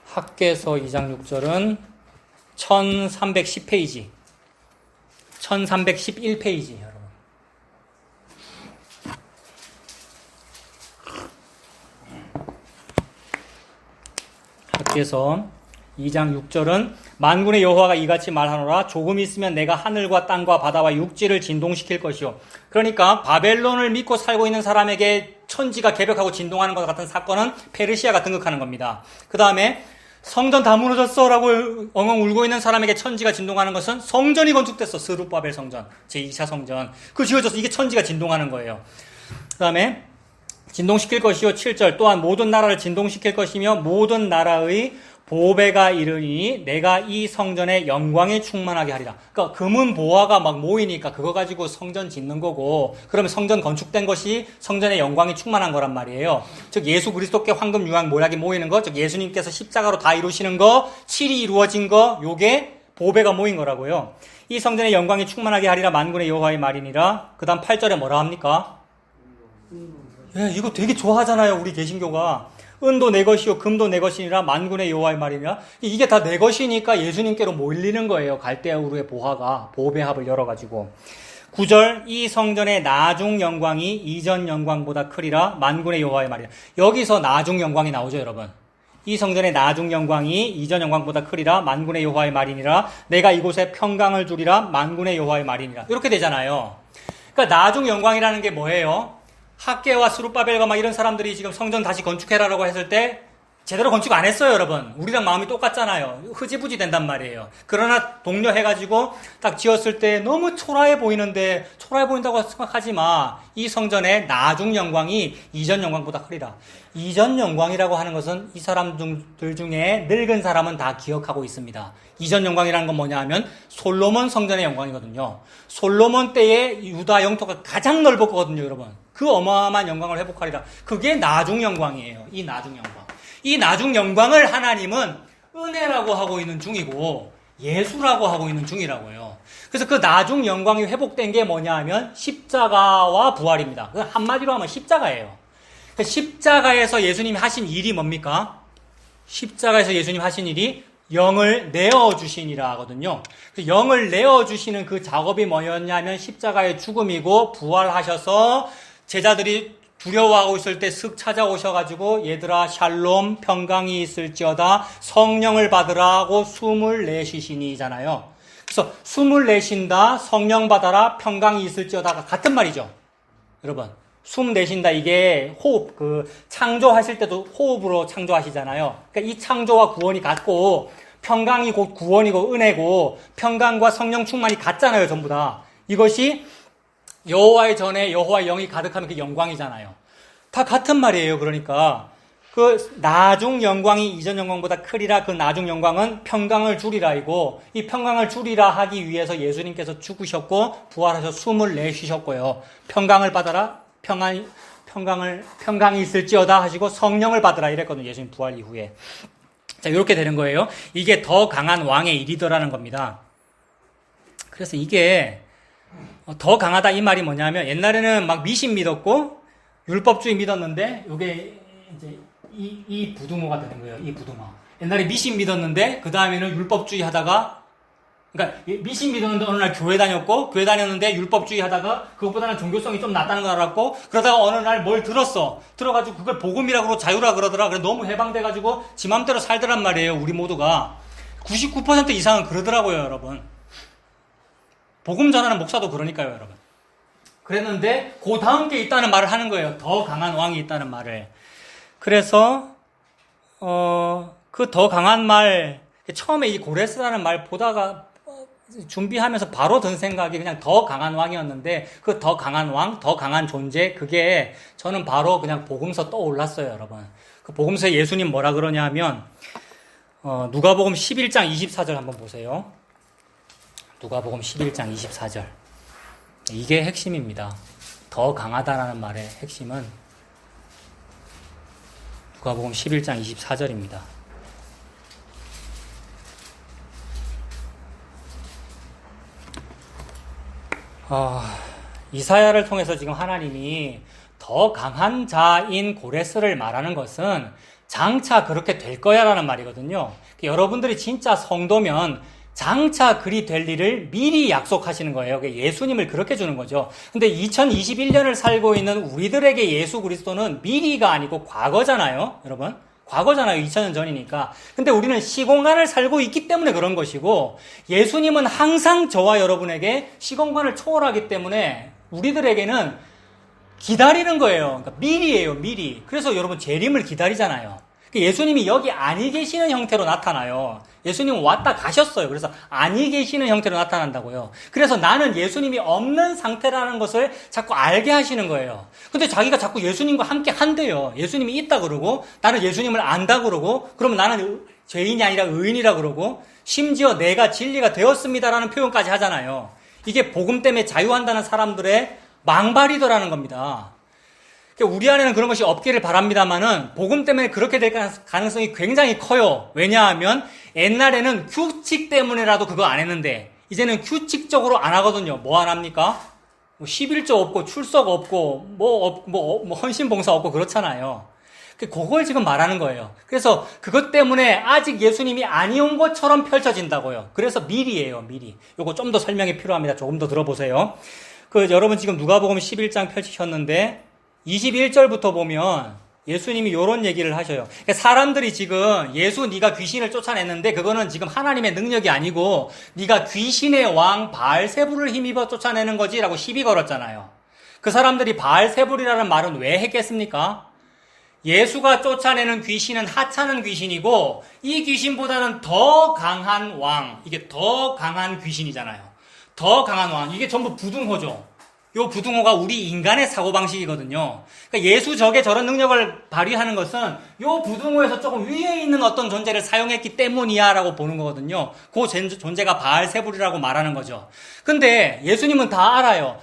학개서 2장 6절은 1310페이지. 1311페이지 여러분. 그래서 2장 6절은 만군의 여호와가 이같이 말하노라 조금 있으면 내가 하늘과 땅과 바다와 육지를 진동시킬 것이요. 그러니까 바벨론을 믿고 살고 있는 사람에게 천지가 개벽하고 진동하는 것 같은 사건은 페르시아가 등극하는 겁니다. 그 다음에 성전 다 무너졌어 라고 엉엉 울고 있는 사람에게 천지가 진동하는 것은 성전이 건축됐어. 스룹바벨 성전, 제2차 성전. 그 지어져서 이게 천지가 진동하는 거예요. 그 다음에 진동시킬 것이요. 7절 또한 모든 나라를 진동시킬 것이며 모든 나라의 보배가 이르니 내가 이 성전의 영광이 충만하게 하리라. 그러니까 금은 보화가 막 모이니까 그거 가지고 성전 짓는 거고, 그러면 성전 건축된 것이 성전의 영광이 충만한 거란 말이에요. 즉 예수 그리스도께 황금 유황 모략이 모이는 거, 즉 예수님께서 십자가로 다 이루시는 거, 7이 이루어진 거, 요게 보배가 모인 거라고요. 이 성전의 영광이 충만하게 하리라 만군의 여호와의 말이니라. 그 다음 8절에 뭐라 합니까? 예, 이거 되게 좋아하잖아요, 우리 개신교가. 은도 내 것이요 금도 내 것이니라 만군의 여호와의 말이니라. 이게 다 내 것이니까 예수님께로 몰리는 거예요. 갈대아 우르의 보화가 보배합을 열어가지고. 9절 이 성전의 나중 영광이 이전 영광보다 크리라 만군의 여호와의 말이라. 여기서 나중 영광이 나오죠, 여러분. 이 성전의 나중 영광이 이전 영광보다 크리라 만군의 여호와의 말이니라. 내가 이곳에 평강을 주리라 만군의 여호와의 말이니라. 이렇게 되잖아요. 그러니까 나중 영광이라는 게 뭐예요? 학계와 스룹바벨과 막 이런 사람들이 지금 성전 다시 건축해라라고 했을 때 제대로 건축 안 했어요, 여러분. 우리랑 마음이 똑같잖아요. 흐지부지 된단 말이에요. 그러나 독려해가지고 딱 지었을 때 너무 초라해 보이는데, 초라해 보인다고 생각하지 마. 이 성전의 나중 영광이 이전 영광보다 크리라. 이전 영광이라고 하는 것은 이 사람들 중에 늙은 사람은 다 기억하고 있습니다. 이전 영광이라는 건 뭐냐 하면 솔로몬 성전의 영광이거든요. 솔로몬 때의 유다 영토가 가장 넓었거든요, 여러분. 그 어마어마한 영광을 회복하리라. 그게 나중 영광이에요. 이 나중 영광. 이 나중 영광을 하나님은 은혜라고 하고 있는 중이고 예수라고 하고 있는 중이라고요. 그래서 그 나중 영광이 회복된 게 뭐냐 하면 십자가와 부활입니다. 한마디로 하면 십자가예요. 십자가에서 예수님이 하신 일이 뭡니까? 십자가에서 예수님 하신 일이 영을 내어주시니라 하거든요. 영을 내어주시는 그 작업이 뭐였냐면 십자가의 죽음이고 부활하셔서 제자들이 두려워하고 있을 때 슥 찾아오셔가지고 얘들아 샬롬 평강이 있을지어다 성령을 받으라고 숨을 내쉬시니잖아요. 그래서 숨을 내쉰다 성령 받아라 평강이 있을지어다가 같은 말이죠. 여러분 숨 내쉰다 이게 호흡 창조하실 때도 호흡으로 창조하시잖아요. 그러니까 이 창조와 구원이 같고 평강이 곧 구원이고 은혜고 평강과 성령 충만이 같잖아요. 전부 다 이것이 여호와의 전에 여호와의 영이 가득하면 그 영광이잖아요. 다 같은 말이에요. 그러니까 그 나중 영광이 이전 영광보다 크리라. 그 나중 영광은 평강을 주리라이고 이 평강을 주리라 하기 위해서 예수님께서 죽으셨고 부활하셔서 숨을 내쉬셨고요. 평강을 받아라. 평강이 있을지어다 하시고 성령을 받으라 이랬거든요. 예수님 부활 이후에. 자, 이렇게 되는 거예요. 이게 더 강한 왕의 일이더라는 겁니다. 그래서 이게 더 강하다 이 말이 뭐냐면 옛날에는 막 미신 믿었고 율법주의 믿었는데 이게 이제 이 부두모가 되는 거예요. 이 부두모. 옛날에 미신 믿었는데 그 다음에는 율법주의 하다가 그러니까 미신 믿었는데 어느 날 교회 다녔고 교회 다녔는데 율법주의 하다가 그것보다는 종교성이 좀 낫다는 걸 알았고 그러다가 어느 날 뭘 들어가지고 그걸 복음이라고 그러고 자유라 그러더라. 그래 너무 해방돼가지고 지 맘대로 살더란 말이에요. 우리 모두가 99% 이상은 그러더라고요, 여러분. 복음 전하는 목사도 그러니까요, 여러분. 그랬는데 그 다음 게 있다는 말을 하는 거예요. 더 강한 왕이 있다는 말을. 그래서 그 더 강한 말 처음에 이 고레스라는 말 보다가 준비하면서 바로 든 생각이 그냥 더 강한 왕이었는데 그 더 강한 왕, 더 강한 존재 그게 저는 바로 그냥 복음서 떠올랐어요, 여러분. 그 복음서에 예수님 뭐라 그러냐 하면 누가복음 11장 24절 한번 보세요. 누가복음 11장 24절. 이게 핵심입니다. 더 강하다라는 말의 핵심은 누가복음 11장 24절입니다. 이사야를 통해서 지금 하나님이 더 강한 자인 고레스를 말하는 것은 장차 그렇게 될 거야 라는 말이거든요. 여러분들이 진짜 성도면 장차 그리 될 일을 미리 약속하시는 거예요. 예수님을 그렇게 주는 거죠. 근데 2021년을 살고 있는 우리들에게 예수 그리스도는 미리가 아니고 과거잖아요. 여러분. 과거잖아요. 2000년 전이니까. 근데 우리는 시공간을 살고 있기 때문에 그런 것이고, 예수님은 항상 저와 여러분에게 시공간을 초월하기 때문에 우리들에게는 기다리는 거예요. 그러니까 미리예요, 미리. 그래서 여러분 재림을 기다리잖아요. 예수님이 여기 아니 계시는 형태로 나타나요. 예수님은 왔다 가셨어요. 그래서 아니 계시는 형태로 나타난다고요. 그래서 나는 예수님이 없는 상태라는 것을 자꾸 알게 하시는 거예요. 근데 자기가 자꾸 예수님과 함께 한대요. 예수님이 있다 그러고 나는 예수님을 안다 그러고 그러면 나는 죄인이 아니라 의인이라 그러고 심지어 내가 진리가 되었습니다라는 표현까지 하잖아요. 이게 복음 때문에 자유한다는 사람들의 망발이더라는 겁니다. 우리 안에는 그런 것이 없기를 바랍니다만은 복음 때문에 그렇게 될 가능성이 굉장히 커요. 왜냐하면 옛날에는 규칙 때문에라도 그거 안 했는데 이제는 규칙적으로 안 하거든요. 뭐 안 합니까? 11조 없고 출석 없고 뭐 헌신 봉사 없고 그렇잖아요. 그걸 지금 말하는 거예요. 그래서 그것 때문에 아직 예수님이 아니온 것처럼 펼쳐진다고요. 그래서 미리예요, 미리. 요거 좀 더 설명이 필요합니다. 조금 더 들어보세요. 여러분 지금 누가복음 11장 펼치셨는데 21절부터 보면 예수님이 이런 얘기를 하셔요. 사람들이 지금 예수 네가 귀신을 쫓아냈는데 그거는 지금 하나님의 능력이 아니고 네가 귀신의 왕 바알세불을 힘입어 쫓아내는 거지 라고 시비 걸었잖아요. 그 사람들이 바알세불이라는 말은 왜 했겠습니까? 예수가 쫓아내는 귀신은 하찮은 귀신이고 이 귀신보다는 더 강한 왕, 이게 더 강한 귀신이잖아요. 더 강한 왕, 이게 전부 부등호죠. 요 부등호가 우리 인간의 사고방식이거든요. 그러니까 예수적에 저런 능력을 발휘하는 것은 요 부등호에서 조금 위에 있는 어떤 존재를 사용했기 때문이야 라고 보는 거거든요. 그 존재가 바알세불이라고 말하는 거죠. 근데 예수님은 다 알아요.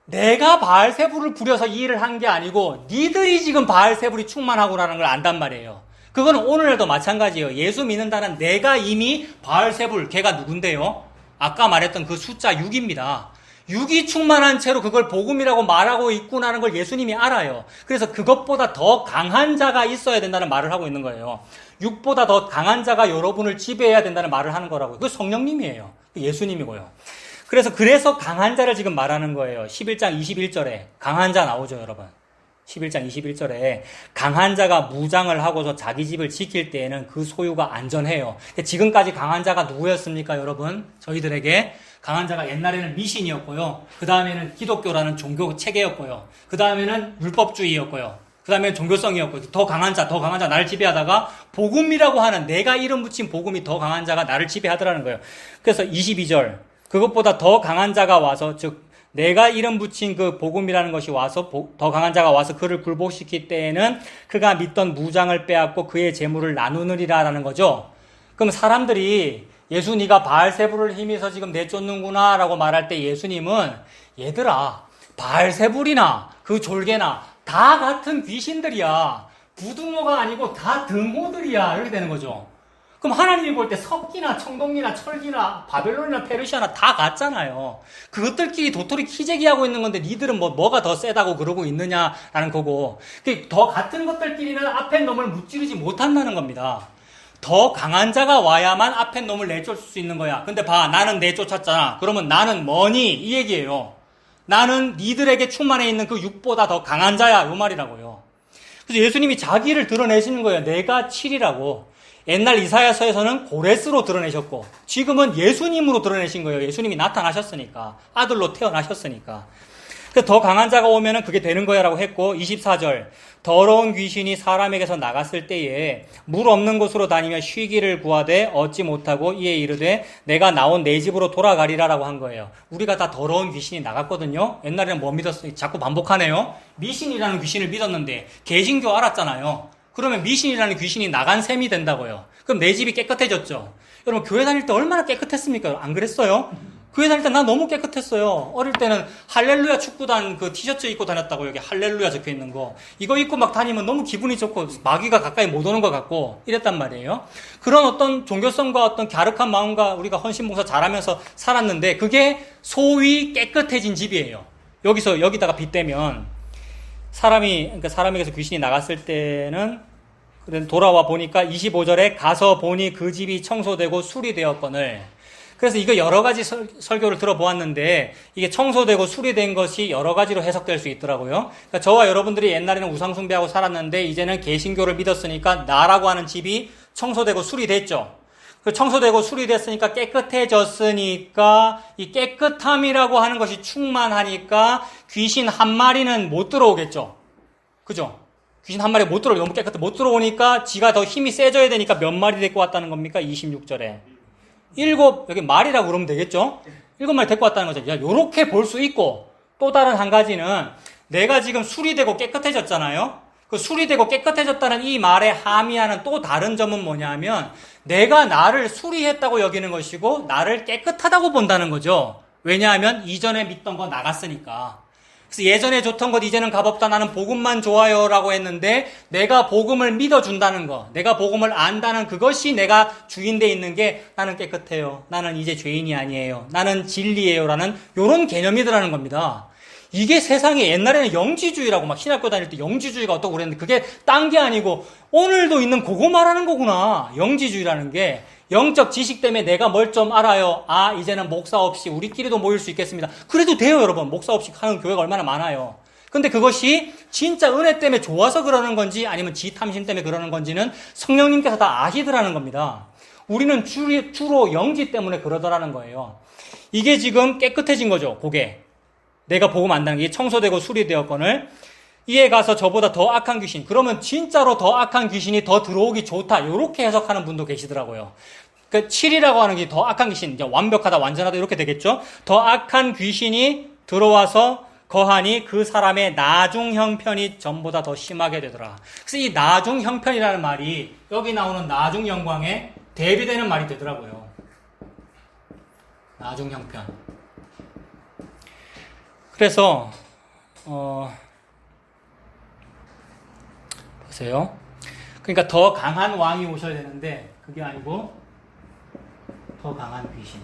내가 바알세불을 부려서 이 일을 한 게 아니고 니들이 지금 바알세불이 충만하고라는 걸 안단 말이에요. 그거는 오늘날도 마찬가지예요. 예수 믿는다는 내가 이미 바알세불, 걔가 누군데요? 아까 말했던 그 숫자 6입니다. 6이 충만한 채로 그걸 복음이라고 말하고 있구나라는 걸 예수님이 알아요. 그래서 그것보다 더 강한 자가 있어야 된다는 말을 하고 있는 거예요. 6보다 더 강한 자가 여러분을 지배해야 된다는 말을 하는 거라고요. 그 성령님이에요. 예수님이고요. 그래서 강한 자를 지금 말하는 거예요. 11장 21절에 강한 자 나오죠, 여러분. 11장 21절에 강한 자가 무장을 하고서 자기 집을 지킬 때에는 그 소유가 안전해요. 지금까지 강한 자가 누구였습니까, 여러분? 저희들에게 강한 자가 옛날에는 미신이었고요. 그 다음에는 기독교라는 종교 체계였고요. 그 다음에는 율법주의였고요. 그 다음에는 종교성이었고요. 더 강한 자 나를 지배하다가 복음이라고 하는 내가 이름 붙인 복음이 더 강한 자가 나를 지배하더라는 거예요. 그래서 22절 그것보다 더 강한 자가 와서 즉 내가 이름 붙인 그 복음이라는 것이 와서 더 강한 자가 와서 그를 굴복시킬 때에는 그가 믿던 무장을 빼앗고 그의 재물을 나누느리라라는 거죠. 그럼 사람들이 예수 네가 바알세불을 힘입어서 지금 내쫓는구나 라고 말할 때 예수님은 얘들아 바알세불이나 그 졸개나 다 같은 귀신들이야. 부등호가 아니고 다 등호들이야. 이렇게 되는 거죠. 그럼 하나님이 볼 때 석기나 청동기나 철기나 바벨론이나 페르시아나 다 같잖아요. 그것들끼리 도토리 키재기하고 있는 건데 니들은 뭐가 더 세다고 그러고 있느냐라는 거고 더 같은 것들끼리는 앞에 놈을 무찌르지 못한다는 겁니다. 더 강한 자가 와야만 앞에 놈을 내쫓을 수 있는 거야. 근데 봐, 나는 내쫓았잖아. 그러면 나는 뭐니? 이 얘기예요. 나는 니들에게 충만해 있는 그 육보다 더 강한 자야. 요 말이라고요. 그래서 예수님이 자기를 드러내시는 거예요. 내가 7이라고. 옛날 이사야서에서는 고레스로 드러내셨고 지금은 예수님으로 드러내신 거예요. 예수님이 나타나셨으니까. 아들로 태어나셨으니까. 그래서 더 강한 자가 오면은 그게 되는 거야 라고 했고 24절 더러운 귀신이 사람에게서 나갔을 때에 물 없는 곳으로 다니며 쉬기를 구하되 얻지 못하고 이에 이르되 내가 나온 내 집으로 돌아가리라 라고 한 거예요. 우리가 다 더러운 귀신이 나갔거든요. 옛날에는 뭐 믿었어요? 자꾸 반복하네요. 미신이라는 귀신을 믿었는데 개신교 알았잖아요. 그러면 미신이라는 귀신이 나간 셈이 된다고요. 그럼 내 집이 깨끗해졌죠. 여러분 교회 다닐 때 얼마나 깨끗했습니까? 안 그랬어요? 교회 다닐 때 나 너무 깨끗했어요. 어릴 때는 할렐루야 축구단 그 티셔츠 입고 다녔다고 여기 할렐루야 적혀 있는 거. 이거 입고 막 다니면 너무 기분이 좋고 마귀가 가까이 못 오는 것 같고 이랬단 말이에요. 그런 어떤 종교성과 어떤 갸륵한 마음과 우리가 헌신봉사 잘하면서 살았는데 그게 소위 깨끗해진 집이에요. 여기다가 빗대면 그러니까 사람에게서 귀신이 나갔을 때는 돌아와 보니까 25절에 가서 보니 그 집이 청소되고 수리되었거늘 그래서 이거 여러 가지 설교를 들어보았는데 이게 청소되고 수리된 것이 여러 가지로 해석될 수 있더라고요. 그러니까 저와 여러분들이 옛날에는 우상숭배하고 살았는데 이제는 개신교를 믿었으니까 나라고 하는 집이 청소되고 수리됐죠. 그 청소되고 수리됐으니까 깨끗해졌으니까 이 깨끗함이라고 하는 것이 충만하니까 귀신 한 마리는 못 들어오겠죠. 그죠? 귀신 한 마리 못 들어오고 너무 깨끗해 못 들어오니까 지가 더 힘이 세져야 되니까 몇 마리 데리고 왔다는 겁니까? 26절에. 7, 여기 말이라고 그러면 되겠죠? 7마리 데리고 왔다는 거죠. 야, 요렇게 볼 수 있고, 또 다른 한 가지는 내가 지금 수리되고 깨끗해졌잖아요? 그 수리되고 깨끗해졌다는 이 말에 함의하는 또 다른 점은 뭐냐면, 내가 나를 수리했다고 여기는 것이고, 나를 깨끗하다고 본다는 거죠. 왜냐하면 이전에 믿던 거 나갔으니까. 그래서 예전에 좋던 것 이제는 값없다. 나는 복음만 좋아요 라고 했는데 내가 복음을 믿어준다는 거, 내가 복음을 안다는 그것이 내가 주인돼 있는 게 나는 깨끗해요, 나는 이제 죄인이 아니에요, 나는 진리예요 라는 이런 개념이더라는 겁니다. 이게 세상에 옛날에는 영지주의라고 막 신학교 다닐 때 영지주의가 어떻고 그랬는데 그게 딴 게 아니고 오늘도 있는 그거 말하는 거구나. 영지주의라는 게 영적 지식 때문에 내가 뭘 좀 알아요. 아, 이제는 목사 없이 우리끼리도 모일 수 있겠습니다. 그래도 돼요, 여러분. 목사 없이 하는 교회가 얼마나 많아요. 근데 그것이 진짜 은혜 때문에 좋아서 그러는 건지 아니면 지 탐심 때문에 그러는 건지는 성령님께서 다 아시더라는 겁니다. 우리는 주로 영지 때문에 그러더라는 거예요. 이게 지금 깨끗해진 거죠, 그게. 내가 복음 안다는 게 청소되고 수리되었거늘 이에 가서 저보다 더 악한 귀신, 그러면 진짜로 더 악한 귀신이 더 들어오기 좋다, 이렇게 해석하는 분도 계시더라고요. 그 7이라고 하는 게 더 악한 귀신, 이제 완벽하다, 완전하다 이렇게 되겠죠. 더 악한 귀신이 들어와서 거하니 그 사람의 나중 형편이 전보다 더 심하게 되더라. 그래서 이 나중 형편이라는 말이 여기 나오는 나중 영광에 대비되는 말이 되더라고요. 나중 형편. 그래서 보세요. 그러니까 더 강한 왕이 오셔야 되는데 그게 아니고 더 강한 귀신.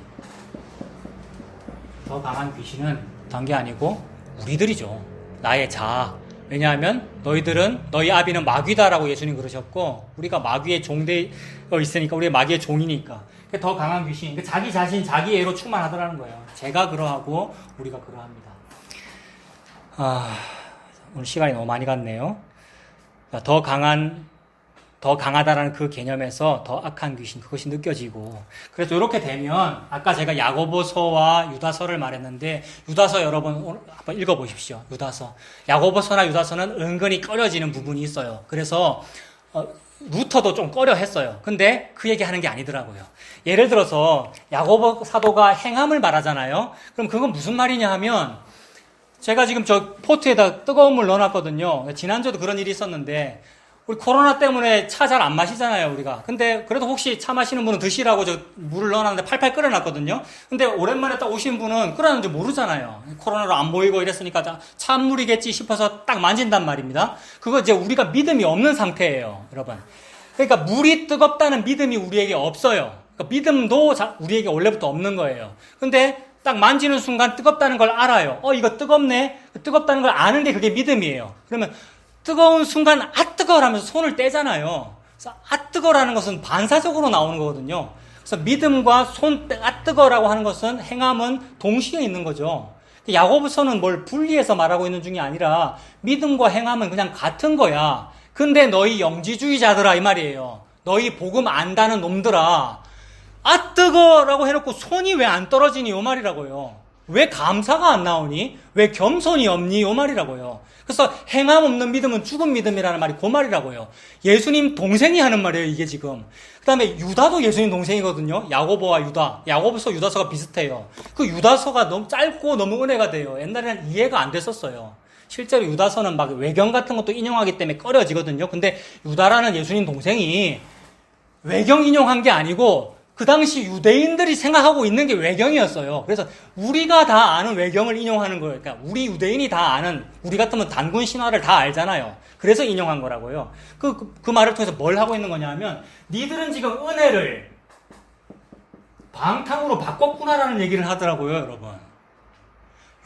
더 강한 귀신은 단 게 아니고 우리들이죠. 나의 자아. 왜냐하면 너희들은 너희 아비는 마귀다라고 예수님 그러셨고 우리가 마귀의 종되어 있으니까 우리가 마귀의 종이니까 더 강한 귀신. 자기 자신 자기 애로 충만하더라는 거예요. 제가 그러하고 우리가 그러합니다. 오늘 시간이 너무 많이 갔네요. 더 강하다라는 그 개념에서 더 악한 귀신, 그것이 느껴지고. 그래서 이렇게 되면, 아까 제가 야고보서와 유다서를 말했는데, 유다서 여러분, 한번 읽어보십시오. 유다서. 야고보서나 유다서는 은근히 꺼려지는 부분이 있어요. 그래서, 루터도 좀 꺼려 했어요. 근데 그 얘기 하는 게 아니더라고요. 예를 들어서, 야고보 사도가 행함을 말하잖아요. 그럼 그건 무슨 말이냐 하면, 제가 지금 저 포트에다 뜨거운 물 넣어놨거든요. 지난주에도 그런 일이 있었는데 우리 코로나 때문에 차 잘 안 마시잖아요, 우리가. 근데 그래도 혹시 차 마시는 분은 드시라고 저 물을 넣어놨는데 팔팔 끓여놨거든요. 근데 오랜만에 딱 오신 분은 끓여놨는지 모르잖아요. 코로나로 안 보이고 이랬으니까 찬물이겠지 싶어서 딱 만진단 말입니다. 그거 이제 우리가 믿음이 없는 상태예요, 여러분. 그러니까 물이 뜨겁다는 믿음이 우리에게 없어요. 그러니까 믿음도 우리에게 원래부터 없는 거예요. 근데 딱 만지는 순간 뜨겁다는 걸 알아요. 이거 뜨겁네? 뜨겁다는 걸 아는 게 그게 믿음이에요. 그러면 뜨거운 순간 뜨거워 하면서 손을 떼잖아요. 그래서 뜨거라는 것은 반사적으로 나오는 거거든요. 그래서 믿음과 뜨거라고 하는 것은 행함은 동시에 있는 거죠. 야고보서는 뭘 분리해서 말하고 있는 중이 아니라 믿음과 행함은 그냥 같은 거야. 근데 너희 영지주의자들아 이 말이에요. 너희 복음 안다는 놈들아, 뜨거라고 해놓고 손이 왜 안 떨어지니 요 말이라고요. 왜 감사가 안 나오니? 왜 겸손이 없니? 요 말이라고요. 그래서 행함 없는 믿음은 죽은 믿음이라는 말이 그 말이라고요. 예수님 동생이 하는 말이에요, 이게 지금. 그 다음에 유다도 예수님 동생이거든요. 야고보와 유다. 야고보서 유다서가 비슷해요. 그 유다서가 너무 짧고 너무 은혜가 돼요. 옛날에는 이해가 안 됐었어요. 실제로 유다서는 막 외경 같은 것도 인용하기 때문에 꺼려지거든요. 근데 유다라는 예수님 동생이 외경 인용한 게 아니고 그 당시 유대인들이 생각하고 있는 게 외경이었어요. 그래서 우리가 다 아는 외경을 인용하는 거예요. 그러니까 우리 유대인이 다 아는, 우리 같으면 단군 신화를 다 알잖아요. 그래서 인용한 거라고요. 그 말을 통해서 뭘 하고 있는 거냐 하면 니들은 지금 은혜를 방탕으로 바꿨구나라는 얘기를 하더라고요, 여러분.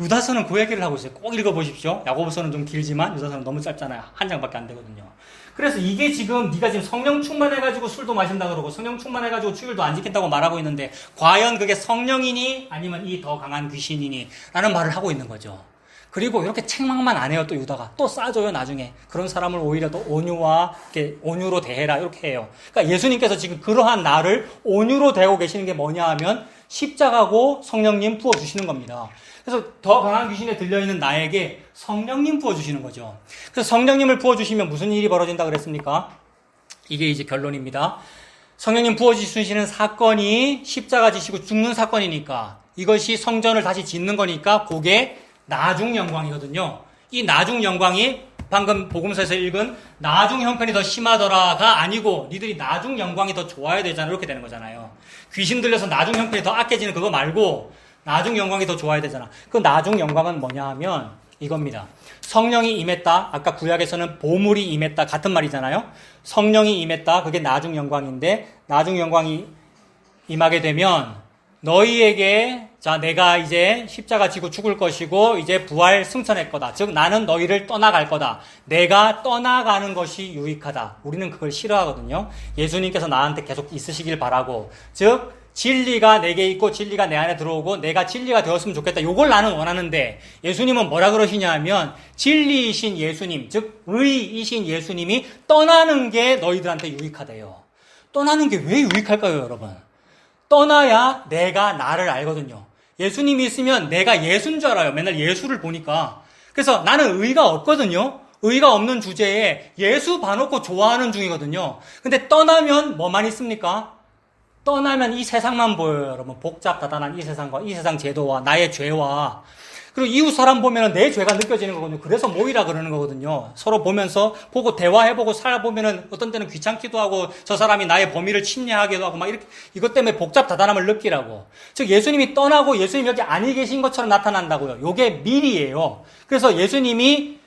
유다서는 그 얘기를 하고 있어요. 꼭 읽어보십시오. 야고보서는 좀 길지만 유다서는 너무 짧잖아요. 한 장밖에 안 되거든요. 그래서 이게 지금 네가 지금 성령 충만해가지고 술도 마신다 그러고 성령 충만해가지고 주일도 안 지킨다고 말하고 있는데 과연 그게 성령이니 아니면 이 더 강한 귀신이니 라는 말을 하고 있는 거죠. 그리고 이렇게 책망만 안 해요. 또 유다가 또 싸줘요. 나중에 그런 사람을 오히려 또 온유로 대해라 이렇게 해요. 그러니까 예수님께서 지금 그러한 나를 온유로 대하고 계시는 게 뭐냐 하면 십자가고 성령님 부어주시는 겁니다. 그래서 더 강한 귀신에 들려있는 나에게 성령님 부어주시는 거죠. 그래서 성령님을 부어주시면 무슨 일이 벌어진다 그랬습니까? 이게 이제 결론입니다. 성령님 부어주시는 사건이 십자가 지시고 죽는 사건이니까 이것이 성전을 다시 짓는 거니까 그게 나중 영광이거든요. 이 나중 영광이 방금 복음서에서 읽은 나중 형편이 더 심하더라가 아니고 니들이 나중 영광이 더 좋아야 되잖아. 이렇게 되는 거잖아요. 귀신 들려서 나중 형편이 더 악해지는 그거 말고 나중 영광이 더 좋아야 되잖아. 그 나중 영광은 뭐냐 하면 이겁니다. 성령이 임했다. 아까 구약에서는 보물이 임했다. 같은 말이잖아요. 성령이 임했다. 그게 나중 영광인데 나중 영광이 임하게 되면 너희에게 자 내가 이제 십자가 지고 죽을 것이고 이제 부활 승천할 거다. 즉 나는 너희를 떠나갈 거다. 내가 떠나가는 것이 유익하다. 우리는 그걸 싫어하거든요. 예수님께서 나한테 계속 있으시길 바라고 즉 진리가 내게 있고 진리가 내 안에 들어오고 내가 진리가 되었으면 좋겠다. 요걸 나는 원하는데 예수님은 뭐라 그러시냐 하면 진리이신 예수님 즉 의이신 예수님이 떠나는 게 너희들한테 유익하대요. 떠나는 게 왜 유익할까요 여러분? 떠나야 내가 나를 알거든요. 예수님이 있으면 내가 예수인 줄 알아요. 맨날 예수를 보니까. 그래서 나는 의가 없거든요. 의가 없는 주제에 예수 봐놓고 좋아하는 중이거든요. 근데 떠나면 뭐만 있습니까? 떠나면 이 세상만 보여요, 여러분. 복잡다단한 이 세상과 이 세상 제도와 나의 죄와 그리고 이웃 사람 보면 내 죄가 느껴지는 거거든요. 그래서 모이라 그러는 거거든요. 서로 보면서 보고 대화해보고 살아보면은 어떤 때는 귀찮기도 하고 저 사람이 나의 범위를 침해하기도 하고 막 이렇게 이것 때문에 복잡다단함을 느끼라고. 즉 예수님이 떠나고 예수님이 여기 아니 계신 것처럼 나타난다고요. 요게 미리예요. 그래서 예수님이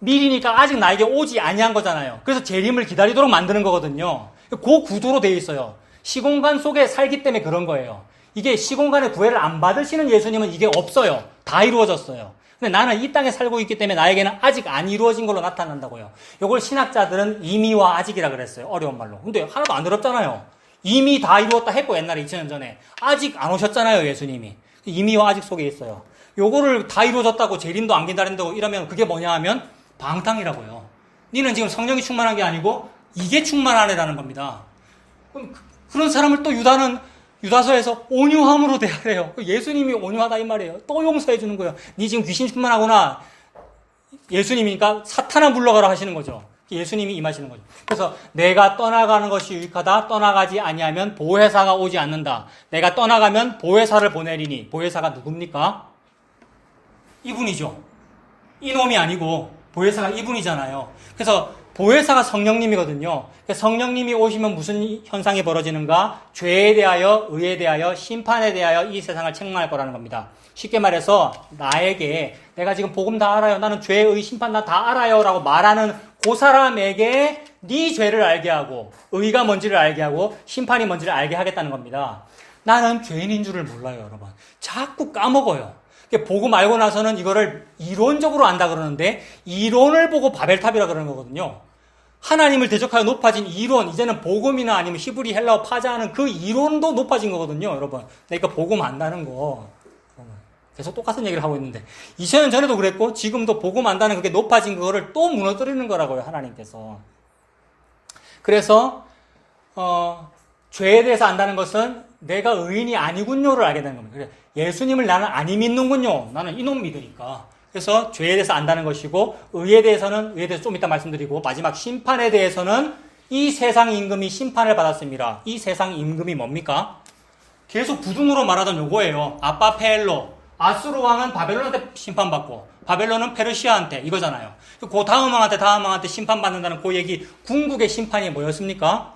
미리니까 아직 나에게 오지 아니한 거잖아요. 그래서 재림을 기다리도록 만드는 거거든요. 그 구도로 되어 있어요. 시공간 속에 살기 때문에 그런 거예요. 이게 시공간의 구애를 안 받으시는 예수님은 이게 없어요. 다 이루어졌어요. 근데 나는 이 땅에 살고 있기 때문에 나에게는 아직 안 이루어진 걸로 나타난다고요. 이걸 신학자들은 이미와 아직이라 그랬어요. 어려운 말로. 근데 하나도 안 어렵잖아요. 이미 다 이루었다 했고 옛날에 2000년 전에. 아직 안 오셨잖아요. 예수님이. 이미와 아직 속에 있어요. 요거를 다 이루어졌다고 재림도 안 기다린다고 이러면 그게 뭐냐 하면 방탕이라고요. 니는 지금 성령이 충만한 게 아니고 이게 충만하네라는 겁니다. 그럼 그런 사람을 또 유다서에서 온유함으로 대하래요. 예수님이 온유하다 이 말이에요. 또 용서해 주는 거예요. 니 지금 귀신 충만하구나. 예수님이니까 사탄아 물러가라 하시는 거죠. 예수님이 임하시는 거죠. 그래서 내가 떠나가는 것이 유익하다. 떠나가지 아니하면 보혜사가 오지 않는다. 내가 떠나가면 보혜사를 보내리니. 보혜사가 누굽니까? 이분이죠. 이놈이 아니고 보혜사가 이분이잖아요. 그래서 보혜사가 성령님이거든요. 성령님이 오시면 무슨 현상이 벌어지는가? 죄에 대하여, 의에 대하여, 심판에 대하여 이 세상을 책망할 거라는 겁니다. 쉽게 말해서 나에게 내가 지금 복음 다 알아요. 나는 죄, 의, 심판 나 다 알아요. 라고 말하는 그 사람에게 네 죄를 알게 하고 의가 뭔지를 알게 하고 심판이 뭔지를 알게 하겠다는 겁니다. 나는 죄인인 줄을 몰라요. 여러분. 자꾸 까먹어요. 복음 알고 나서는 이거를 이론적으로 안다 그러는데 이론을 보고 바벨탑이라 그러는 거거든요. 하나님을 대적하여 높아진 이론, 이제는 복음이나 아니면 히브리 헬라어 파자하는 그 이론도 높아진 거거든요, 여러분. 그러니까 복음 안다는 거 계속 똑같은 얘기를 하고 있는데 2000년 전에도 그랬고 지금도 복음 안다는 그게 높아진 거를 또 무너뜨리는 거라고요, 하나님께서. 그래서 죄에 대해서 안다는 것은 내가 의인이 아니군요를 알게 되는 겁니다. 예수님을 나는 안 믿는군요. 나는 이놈 믿으니까. 그래서 죄에 대해서 안다는 것이고 의에 대해서는 좀 이따 말씀드리고 마지막 심판에 대해서는 이 세상 임금이 심판을 받았습니다. 이 세상 임금이 뭡니까? 계속 부등으로 말하던 요거예요. 아빠 페엘로. 아수르 왕은 바벨론한테 심판받고 바벨론은 페르시아한테 이거잖아요. 그 다음 왕한테 심판받는다는 그 얘기 궁극의 심판이 뭐였습니까?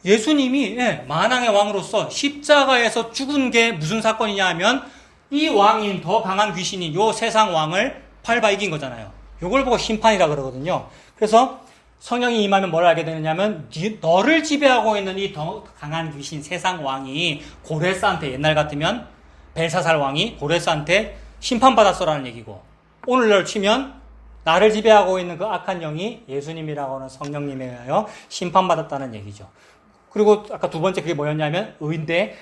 예수님이 만왕의 왕으로서 십자가에서 죽은 게 무슨 사건이냐 하면 이 왕인 더 강한 귀신이 요 세상 왕을 밟아 이긴 거잖아요. 요걸 보고 심판이라 그러거든요. 그래서 성령이 임하면 뭘 알게 되느냐면 너를 지배하고 있는 이 더 강한 귀신 세상 왕이 고레스한테 옛날 같으면 벨사살 왕이 고레스한테 심판받았어라는 얘기고, 오늘날 치면 나를 지배하고 있는 그 악한 영이 예수님이라고 하는 성령님에 의하여 심판받았다는 얘기죠. 그리고 아까 두 번째 그게 뭐였냐면 의인데,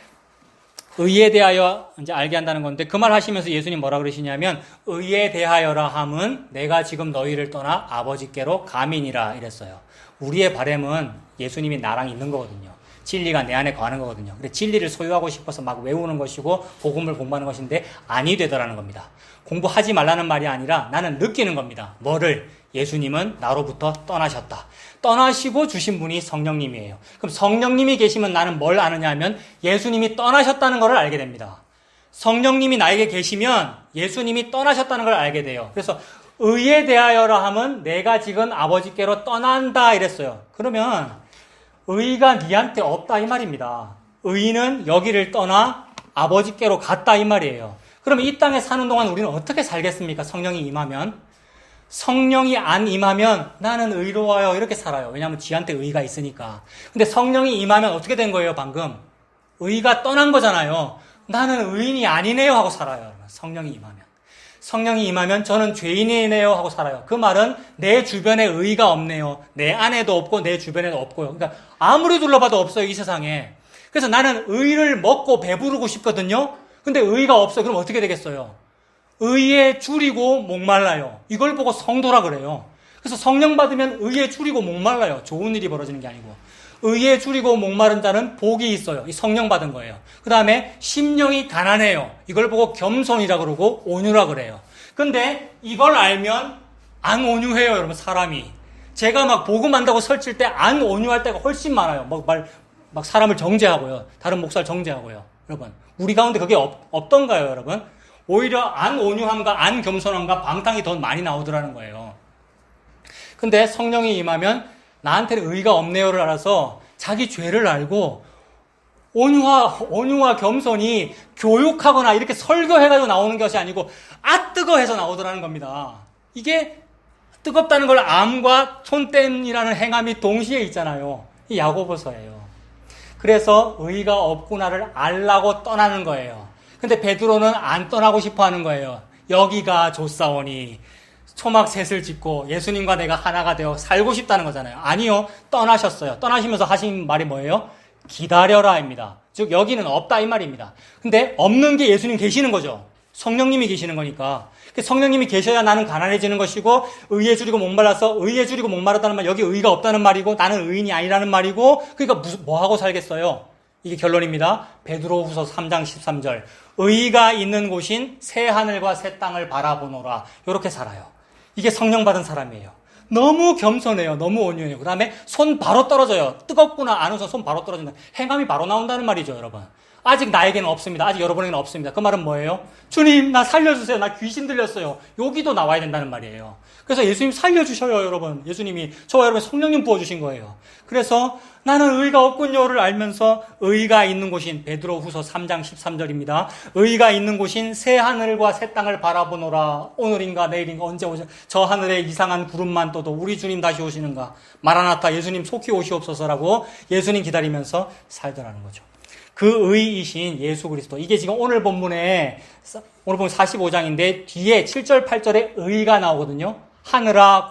의에 대하여 이제 알게 한다는 건데, 그 말 하시면서 예수님 뭐라 그러시냐면 의에 대하여라 함은 내가 지금 너희를 떠나 아버지께로 가민이라 이랬어요. 우리의 바람은 예수님이 나랑 있는 거거든요. 진리가 내 안에 거하는 거거든요. 근데 진리를 소유하고 싶어서 막 외우는 것이고 복음을 공부하는 것인데 아니 되더라는 겁니다. 공부하지 말라는 말이 아니라 나는 느끼는 겁니다. 뭐를? 예수님은 나로부터 떠나셨다. 떠나시고 주신 분이 성령님이에요. 그럼 성령님이 계시면 나는 뭘 아느냐 하면 예수님이 떠나셨다는 것을 알게 됩니다. 성령님이 나에게 계시면 예수님이 떠나셨다는 걸 알게 돼요. 그래서 의에 대하여라 함은 내가 지금 아버지께로 떠난다 이랬어요. 그러면 의가 니한테 없다 이 말입니다. 의는 여기를 떠나 아버지께로 갔다 이 말이에요. 그러면 이 땅에 사는 동안 우리는 어떻게 살겠습니까? 성령이 임하면. 성령이 안 임하면 나는 의로워요 이렇게 살아요. 왜냐하면 지한테 의가 있으니까. 근데 성령이 임하면 어떻게 된 거예요 방금? 의가 떠난 거잖아요. 나는 의인이 아니네요 하고 살아요. 성령이 임하면. 성령이 임하면 저는 죄인이네요 하고 살아요. 그 말은 내 주변에 의가 없네요. 내 안에도 없고 내 주변에도 없고요. 그러니까 아무리 둘러봐도 없어요 이 세상에. 그래서 나는 의를 먹고 배부르고 싶거든요. 근데 의가 없어요. 그럼 어떻게 되겠어요? 의에 줄이고 목말라요. 이걸 보고 성도라 그래요. 그래서 성령 받으면 의에 줄이고 목말라요. 좋은 일이 벌어지는 게 아니고. 의에 줄이고 목마른 자는 복이 있어요. 이 성령 받은 거예요. 그 다음에 심령이 가난해요. 이걸 보고 겸손이라 그러고 온유라 그래요. 근데 이걸 알면 안 온유해요, 여러분, 사람이. 제가 막 복음한다고 설칠 때 안 온유할 때가 훨씬 많아요. 막 사람을 정죄하고요. 다른 목사를 정죄하고요. 여러분, 우리 가운데 그게 없던가요, 여러분? 오히려 안 온유함과 안 겸손함과 방탕이 더 많이 나오더라는 거예요. 근데 성령이 임하면 나한테는 의가 없네요를 알아서 자기 죄를 알고 온유와 겸손이 교육하거나 이렇게 설교해가지고 나오는 것이 아니고 뜨거워해서 나오더라는 겁니다. 이게 뜨겁다는 걸 암과 손땜이라는 행함이 동시에 있잖아요. 이 야고보서예요. 그래서 의가 없구나를 알라고 떠나는 거예요. 근데 베드로는 안 떠나고 싶어 하는 거예요. 여기가 좋사오니 초막 셋을 짓고 예수님과 내가 하나가 되어 살고 싶다는 거잖아요. 아니요. 떠나셨어요. 떠나시면서 하신 말이 뭐예요? 기다려라입니다. 즉 여기는 없다 이 말입니다. 근데 없는 게 예수님 계시는 거죠. 성령님이 계시는 거니까. 성령님이 계셔야 나는 가난해지는 것이고 의에 줄이고 목말라서 의에 줄이고 목마르다는 말, 여기 의가 없다는 말이고 나는 의인이 아니라는 말이고, 그러니까 뭐 하고 살겠어요? 이게 결론입니다. 베드로후서 3장 13절. 의가 있는 곳인 새 하늘과 새 땅을 바라보노라. 이렇게 살아요. 이게 성령 받은 사람이에요. 너무 겸손해요. 너무 온유해요. 그 다음에 손 바로 떨어져요. 뜨겁구나 안 웃어 손 바로 떨어진다. 행함이 바로 나온다는 말이죠, 여러분. 아직 나에게는 없습니다. 아직 여러분에게는 없습니다. 그 말은 뭐예요? 주님, 나 살려주세요. 나 귀신 들렸어요. 여기도 나와야 된다는 말이에요. 그래서 예수님 살려주셔요, 여러분. 예수님이 저와 여러분 성령님 부어주신 거예요. 그래서 나는 의가 없군요를 알면서 의가 있는 곳인 베드로후서 3장 13절입니다. 의가 있는 곳인 새 하늘과 새 땅을 바라보노라. 오늘인가 내일인가 언제 오죠? 저 하늘에 이상한 구름만 떠도 우리 주님 다시 오시는가? 마라나타 예수님 속히 오시옵소서라고 예수님 기다리면서 살더라는 거죠. 그 의이신 예수 그리스도. 이게 지금 오늘 본문에 45장인데 뒤에 7절 8절에 의가 나오거든요. 하늘아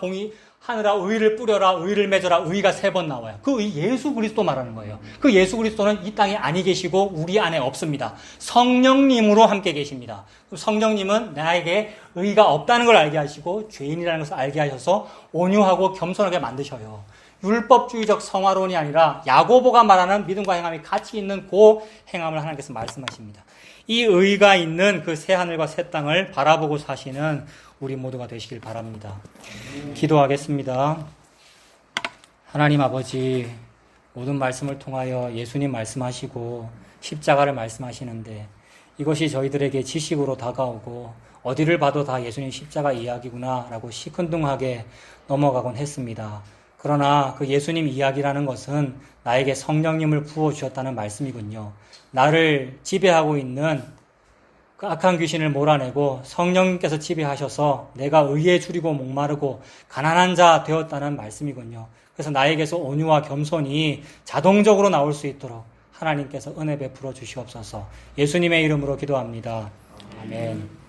의를 뿌려라, 의를 맺어라, 의가 3번 나와요. 그 의 예수 그리스도 말하는 거예요. 그 예수 그리스도는 이 땅에 아니 계시고 우리 안에 없습니다. 성령님으로 함께 계십니다. 성령님은 나에게 의가 없다는 걸 알게 하시고 죄인이라는 것을 알게 하셔서 온유하고 겸손하게 만드셔요. 율법주의적 성화론이 아니라 야고보가 말하는 믿음과 행함이 같이 있는 그 행함을 하나님께서 말씀하십니다. 이 의가 있는 그 새 하늘과 새 땅을 바라보고 사시는 우리 모두가 되시길 바랍니다. 기도하겠습니다. 하나님 아버지, 모든 말씀을 통하여 예수님 말씀하시고 십자가를 말씀하시는데 이것이 저희들에게 지식으로 다가오고 어디를 봐도 다 예수님 십자가 이야기구나 라고 시큰둥하게 넘어가곤 했습니다. 그러나 그 예수님 이야기라는 것은 나에게 성령님을 부어주셨다는 말씀이군요. 나를 지배하고 있는 그 악한 귀신을 몰아내고 성령님께서 지배하셔서 내가 의에 줄이고 목마르고 가난한 자 되었다는 말씀이군요. 그래서 나에게서 온유와 겸손이 자동적으로 나올 수 있도록 하나님께서 은혜 베풀어 주시옵소서. 예수님의 이름으로 기도합니다. 아멘.